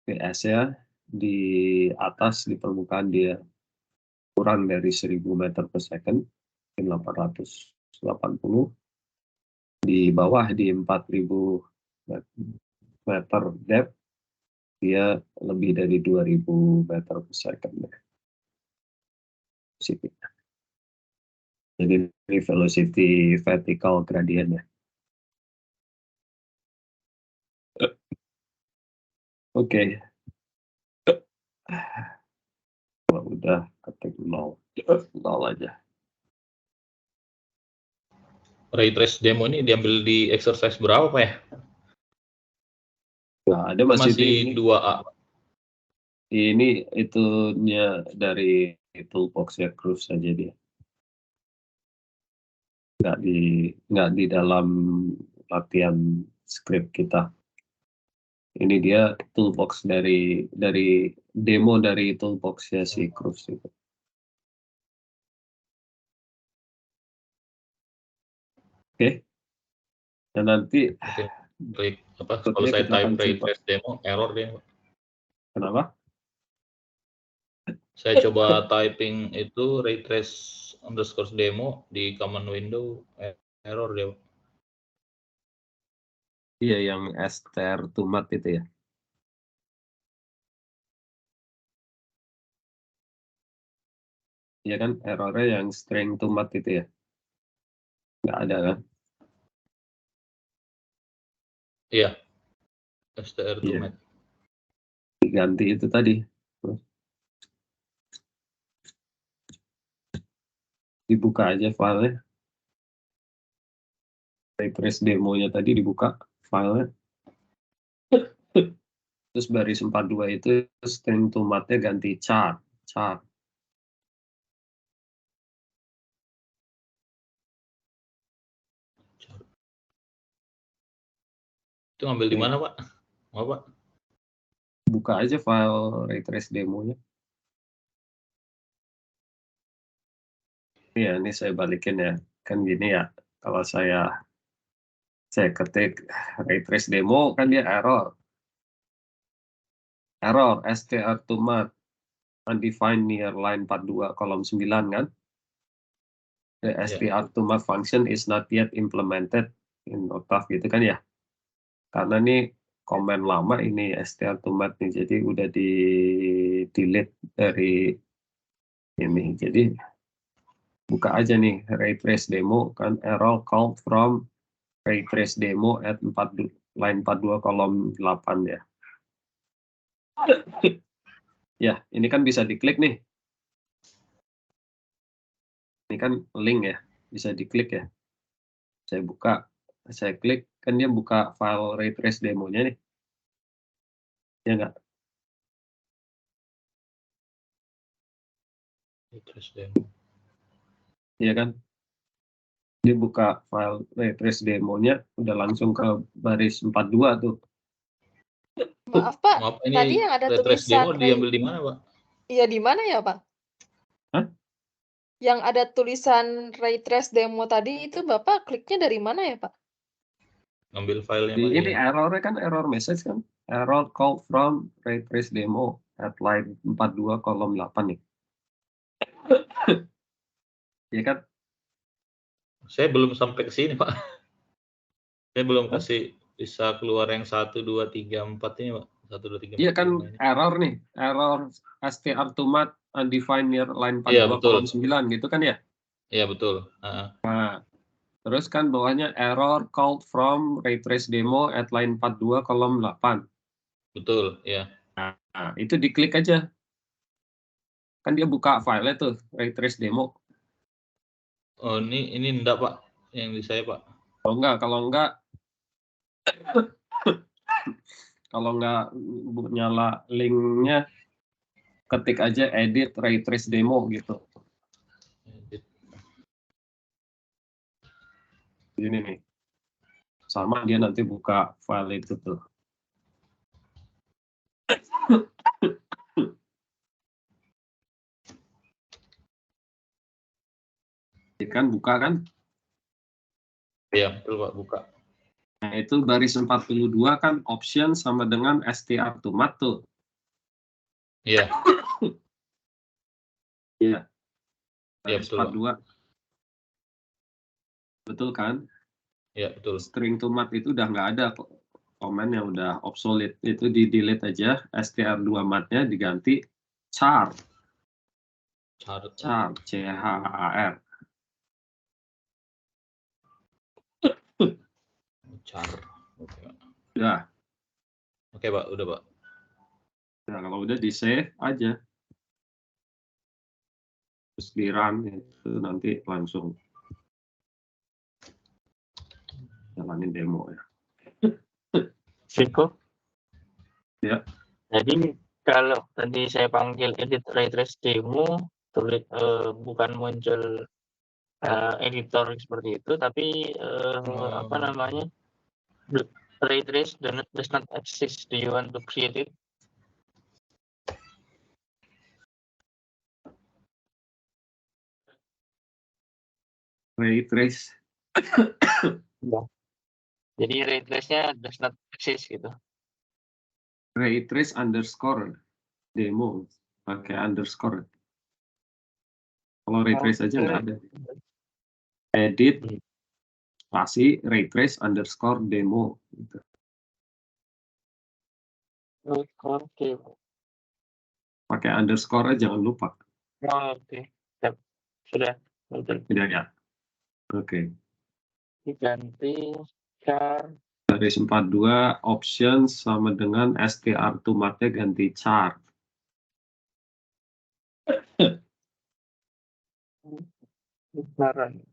Speaker 1: PS ya di atas di permukaan dia kurang dari 1000 meter per second, mungkin 880. Di bawah di 4000 meter depth, dia lebih dari 2000 meter per second. Jadi ini velocity vertical gradient ya. Oke. Udah ketik 0 aja.
Speaker 5: Ray trace demo ini diambil di exercise berapa Pak ya?
Speaker 1: Nah, ada masih di ini.
Speaker 5: 2A.
Speaker 1: Ini itunya dari toolbox ya, Cruise aja dia. Nggak di dalam latihan script kita. Ini dia toolbox dari demo dari toolbox ya si Cruise itu. Oke. Dan nanti
Speaker 5: Klik apa? Kalau saya type ray trace demo error dia.
Speaker 1: Kenapa?
Speaker 5: Saya coba typing itu ray trace underscore demo di command window error dia.
Speaker 1: Iya, yang str to mat itu ya. Iya kan, errornya yang string to mat itu ya. Nggak ada kan?
Speaker 5: Iya. str to
Speaker 1: Iya.
Speaker 5: mat.
Speaker 1: Diganti itu tadi. Dibuka aja filenya. Ray trace demonya tadi dibuka filenya. Terus baris 42 itu string to matnya ganti chart.
Speaker 5: Itu ngambil di mana, Pak? Mau, Pak?
Speaker 1: Buka aja file ray trace demonya. Iya, ini saya balikin ya. Kan gini ya, kalau saya ketik ray trace demo, kan dia error. Error, str to mat, undefined near line 42, kolom 9 kan. The str to mat function is not yet implemented in Octave gitu kan ya. Karena ini komen lama ini str to mat nih, jadi udah di delete dari ini. Jadi buka aja nih ray trace demo, kan error called from ray trace demo at line 42 kolom 8 ya. Ya, ini kan bisa diklik nih. Ini kan link ya, bisa diklik ya. Saya buka, saya klik, kan dia buka file ray trace demonya nih. Ya enggak?
Speaker 5: Ray trace demo.
Speaker 1: Iya kan? Dia buka file ray trace demonya, udah langsung ke baris 42 tuh.
Speaker 6: Maaf Pak,
Speaker 5: Maaf,
Speaker 6: tadi
Speaker 5: ini
Speaker 6: yang ada
Speaker 5: ray trace demo
Speaker 6: tulisan
Speaker 5: diambil di mana, Pak?
Speaker 6: Iya di mana ya Pak?
Speaker 1: Hah?
Speaker 6: Yang ada tulisan ray trace demo tadi itu Bapak kliknya dari mana ya Pak?
Speaker 5: Ngambil filenya, Pak.
Speaker 1: Ini
Speaker 5: Ya.
Speaker 1: errornya kan error message kan. Error call from ray trace demo at line 42 kolom 8 nih. Iya kan?
Speaker 5: Saya belum sampai ke sini, Pak. Saya belum
Speaker 1: Hah?
Speaker 5: kasih bisa keluar yang 1, 2, 3, 4 ini, Pak. 1, 2, 3, 4,
Speaker 1: Iya kan
Speaker 5: 5 ini.
Speaker 1: error nih. Error str to mat undefined near line 42
Speaker 5: Iya, betul.
Speaker 1: kolom 9 gitu kan ya.
Speaker 5: Iya, betul.
Speaker 1: Terus kan bawahnya error called from ray trace demo at line 42 kolom 8.
Speaker 5: Betul, ya.
Speaker 1: Nah, itu diklik aja. Kan dia buka filenya tuh, ray trace demo.
Speaker 5: Oh, ini enggak, Pak. Yang di saya, Pak.
Speaker 1: Kalau enggak nyala linknya, ketik aja edit ray trace demo gitu. Ini nih. Sama dia nanti buka file itu tuh. Kan buka kan?
Speaker 5: Iya, betul, Pak. Buka.
Speaker 1: Nah, itu baris 42 kan option sama dengan str to mat tuh.
Speaker 5: Iya.
Speaker 1: Iya.
Speaker 5: Iya,
Speaker 1: Baris
Speaker 5: betul, Pak.
Speaker 1: 42. Betul kan?
Speaker 5: Iya, betul.
Speaker 1: String to mat itu udah nggak ada komen yang udah obsolete. Itu di delete aja, str2 matnya diganti char.
Speaker 5: Char.
Speaker 1: C-H-A-R.
Speaker 5: Char. Oke, Pak.
Speaker 1: Udah.
Speaker 5: Oke, Pak. Udah, Pak.
Speaker 1: Nah, kalau udah di save aja. Terus di run, itu nanti langsung jalanin demo ya.
Speaker 4: Ciko.
Speaker 1: Ya.
Speaker 4: Jadi kalau tadi saya panggil edit ray trace demo, bukan muncul editor seperti itu, tapi apa namanya, ray trace does not exist. Do you want to create it?
Speaker 1: Ray trace.
Speaker 4: Ya. Jadi ray trace-nya does not exist gitu.
Speaker 1: Ray trace underscore demo pakai underscore. Kalau ray trace aja nggak ada. Edit spasi ray trace underscore demo. Gitu.
Speaker 4: Oke.
Speaker 1: Pakai underscore aja, jangan lupa.
Speaker 4: Oke. Sudah. Betul.
Speaker 1: Tidak ya. Oke.
Speaker 4: Diganti char.
Speaker 1: Baris 42 options sama dengan str to mat-nya ganti char.
Speaker 4: Besaran.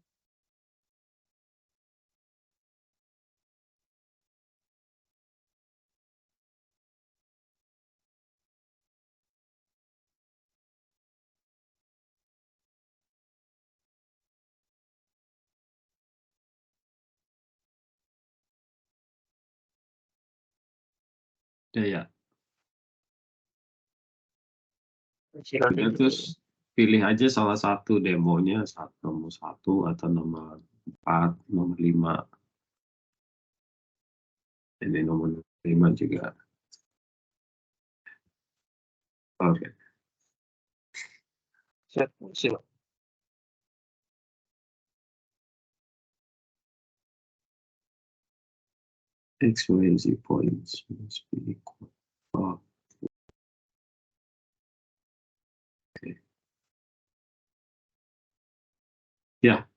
Speaker 1: Udah ya.
Speaker 4: Silakan.
Speaker 1: Udah, terus pilih aja salah satu demonya, nomor 1 atau nomor 4, nomor 5. Ini nomor 5 juga. Oke.
Speaker 4: Silakan.
Speaker 1: X, Y, Z points must be equal. Oh, oke. Ya,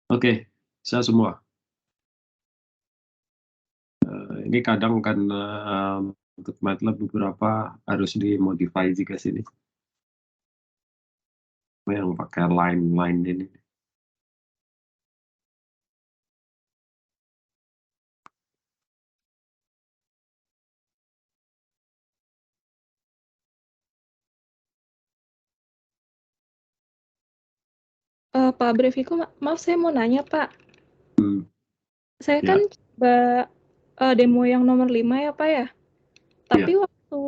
Speaker 1: oke. Bisa semua. Ini kadang kan untuk MATLAB beberapa harus dimodify juga sini. Yang pakai line ini.
Speaker 7: Pak Breviko, maaf saya mau nanya Pak. Saya
Speaker 1: Ya.
Speaker 7: kan coba demo yang nomor 5 ya Pak ya. Tapi waktu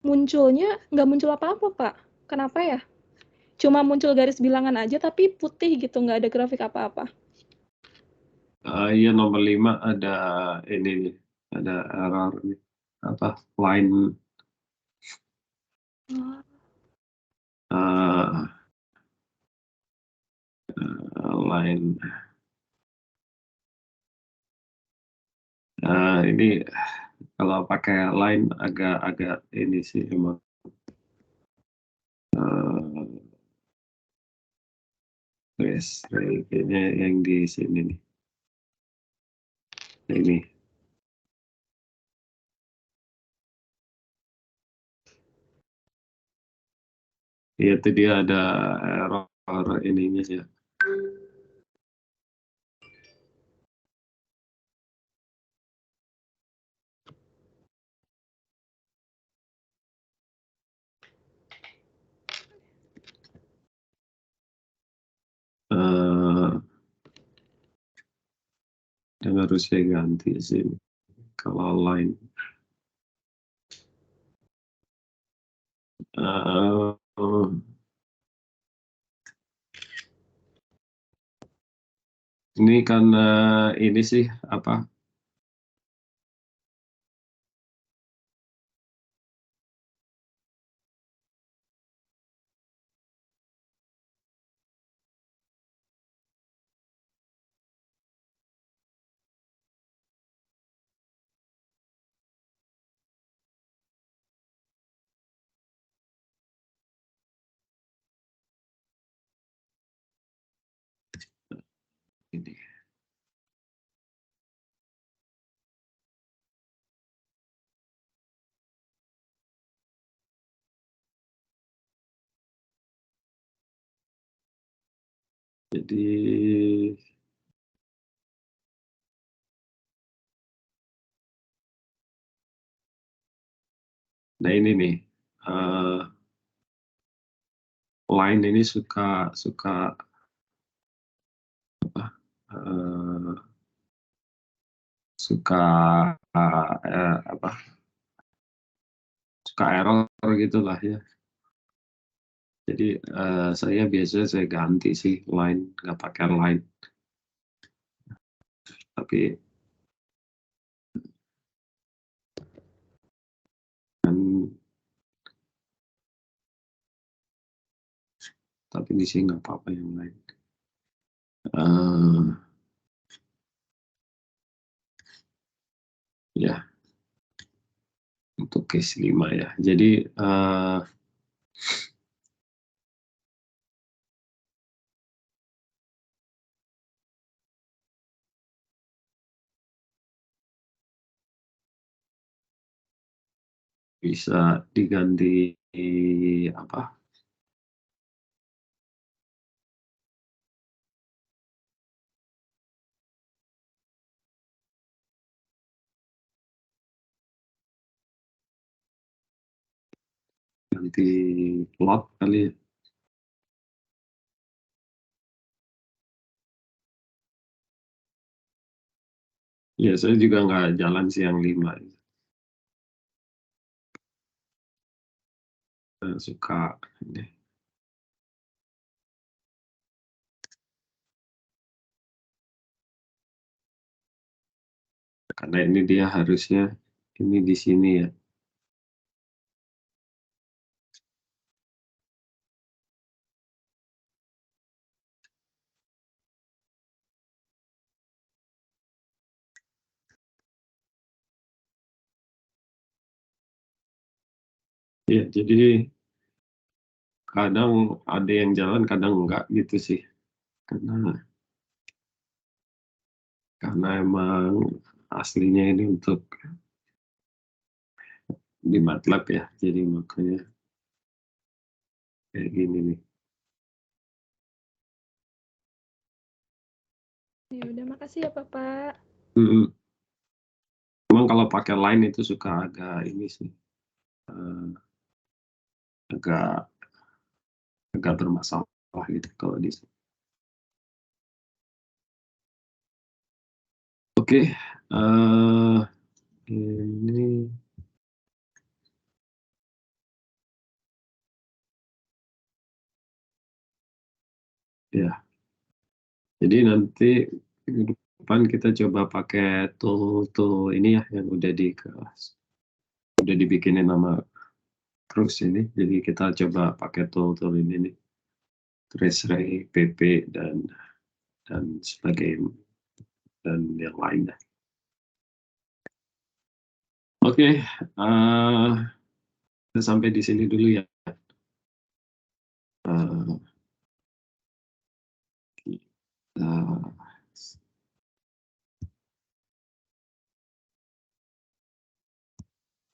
Speaker 7: munculnya nggak muncul apa-apa Pak. Kenapa ya? Cuma muncul garis bilangan aja tapi putih gitu, nggak ada grafik apa-apa.
Speaker 1: Iya, nomor 5 ada ini nih, ada error nih. Apa? Line line. Ini kalau pakai line agak ini sih emang. Kayaknya yang di sini nih. Ini. Iya, itu dia ada error ininya ya. Dan harus saya ganti sini kalau line. Ini kan ini sih apa? Ini. Jadi nah ini nih line ini suka apa? Suka apa? Suka error gitulah ya. Jadi saya biasanya saya ganti sih line, nggak pakai line. Tapi di sini nggak apa-apa yang lain. Ya, untuk case 5 ya. Jadi bisa diganti apa? Ganti plot kali ya. Ya, saya juga nggak jalan sih yang 5. suka ini. Karena ini dia harusnya ini di sini ya. Ya, jadi kadang ada yang jalan, kadang enggak gitu sih. Karena emang aslinya ini untuk di MATLAB ya, jadi makanya kayak gini nih.
Speaker 7: Ya udah, makasih ya Bapak.
Speaker 1: Memang kalau pakai line itu suka agak ini sih, agak bermasalah gitu kalau di sini. Oke, ini ya. Jadi nanti minggu depan kita coba pakai tool ini ya yang udah dibikinin nama Crux ini. Jadi kita coba pakai tool ini nih, TraceRay, PP dan sebagainya dan yang lainnya. Oke, kita sampai di sini dulu ya.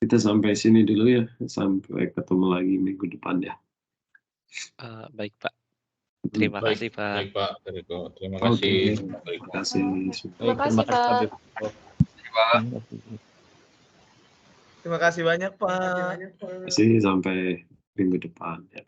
Speaker 1: Kita sampai sini dulu ya, sampai ketemu lagi minggu depan ya.
Speaker 2: Baik Pak. Terima kasih Pak.
Speaker 5: Baik Pak Riko. Terima kasih.
Speaker 1: Terima kasih.
Speaker 6: Terima kasih Pak.
Speaker 8: Terima kasih banyak Pak.
Speaker 1: Terima kasih, sampai minggu depan ya.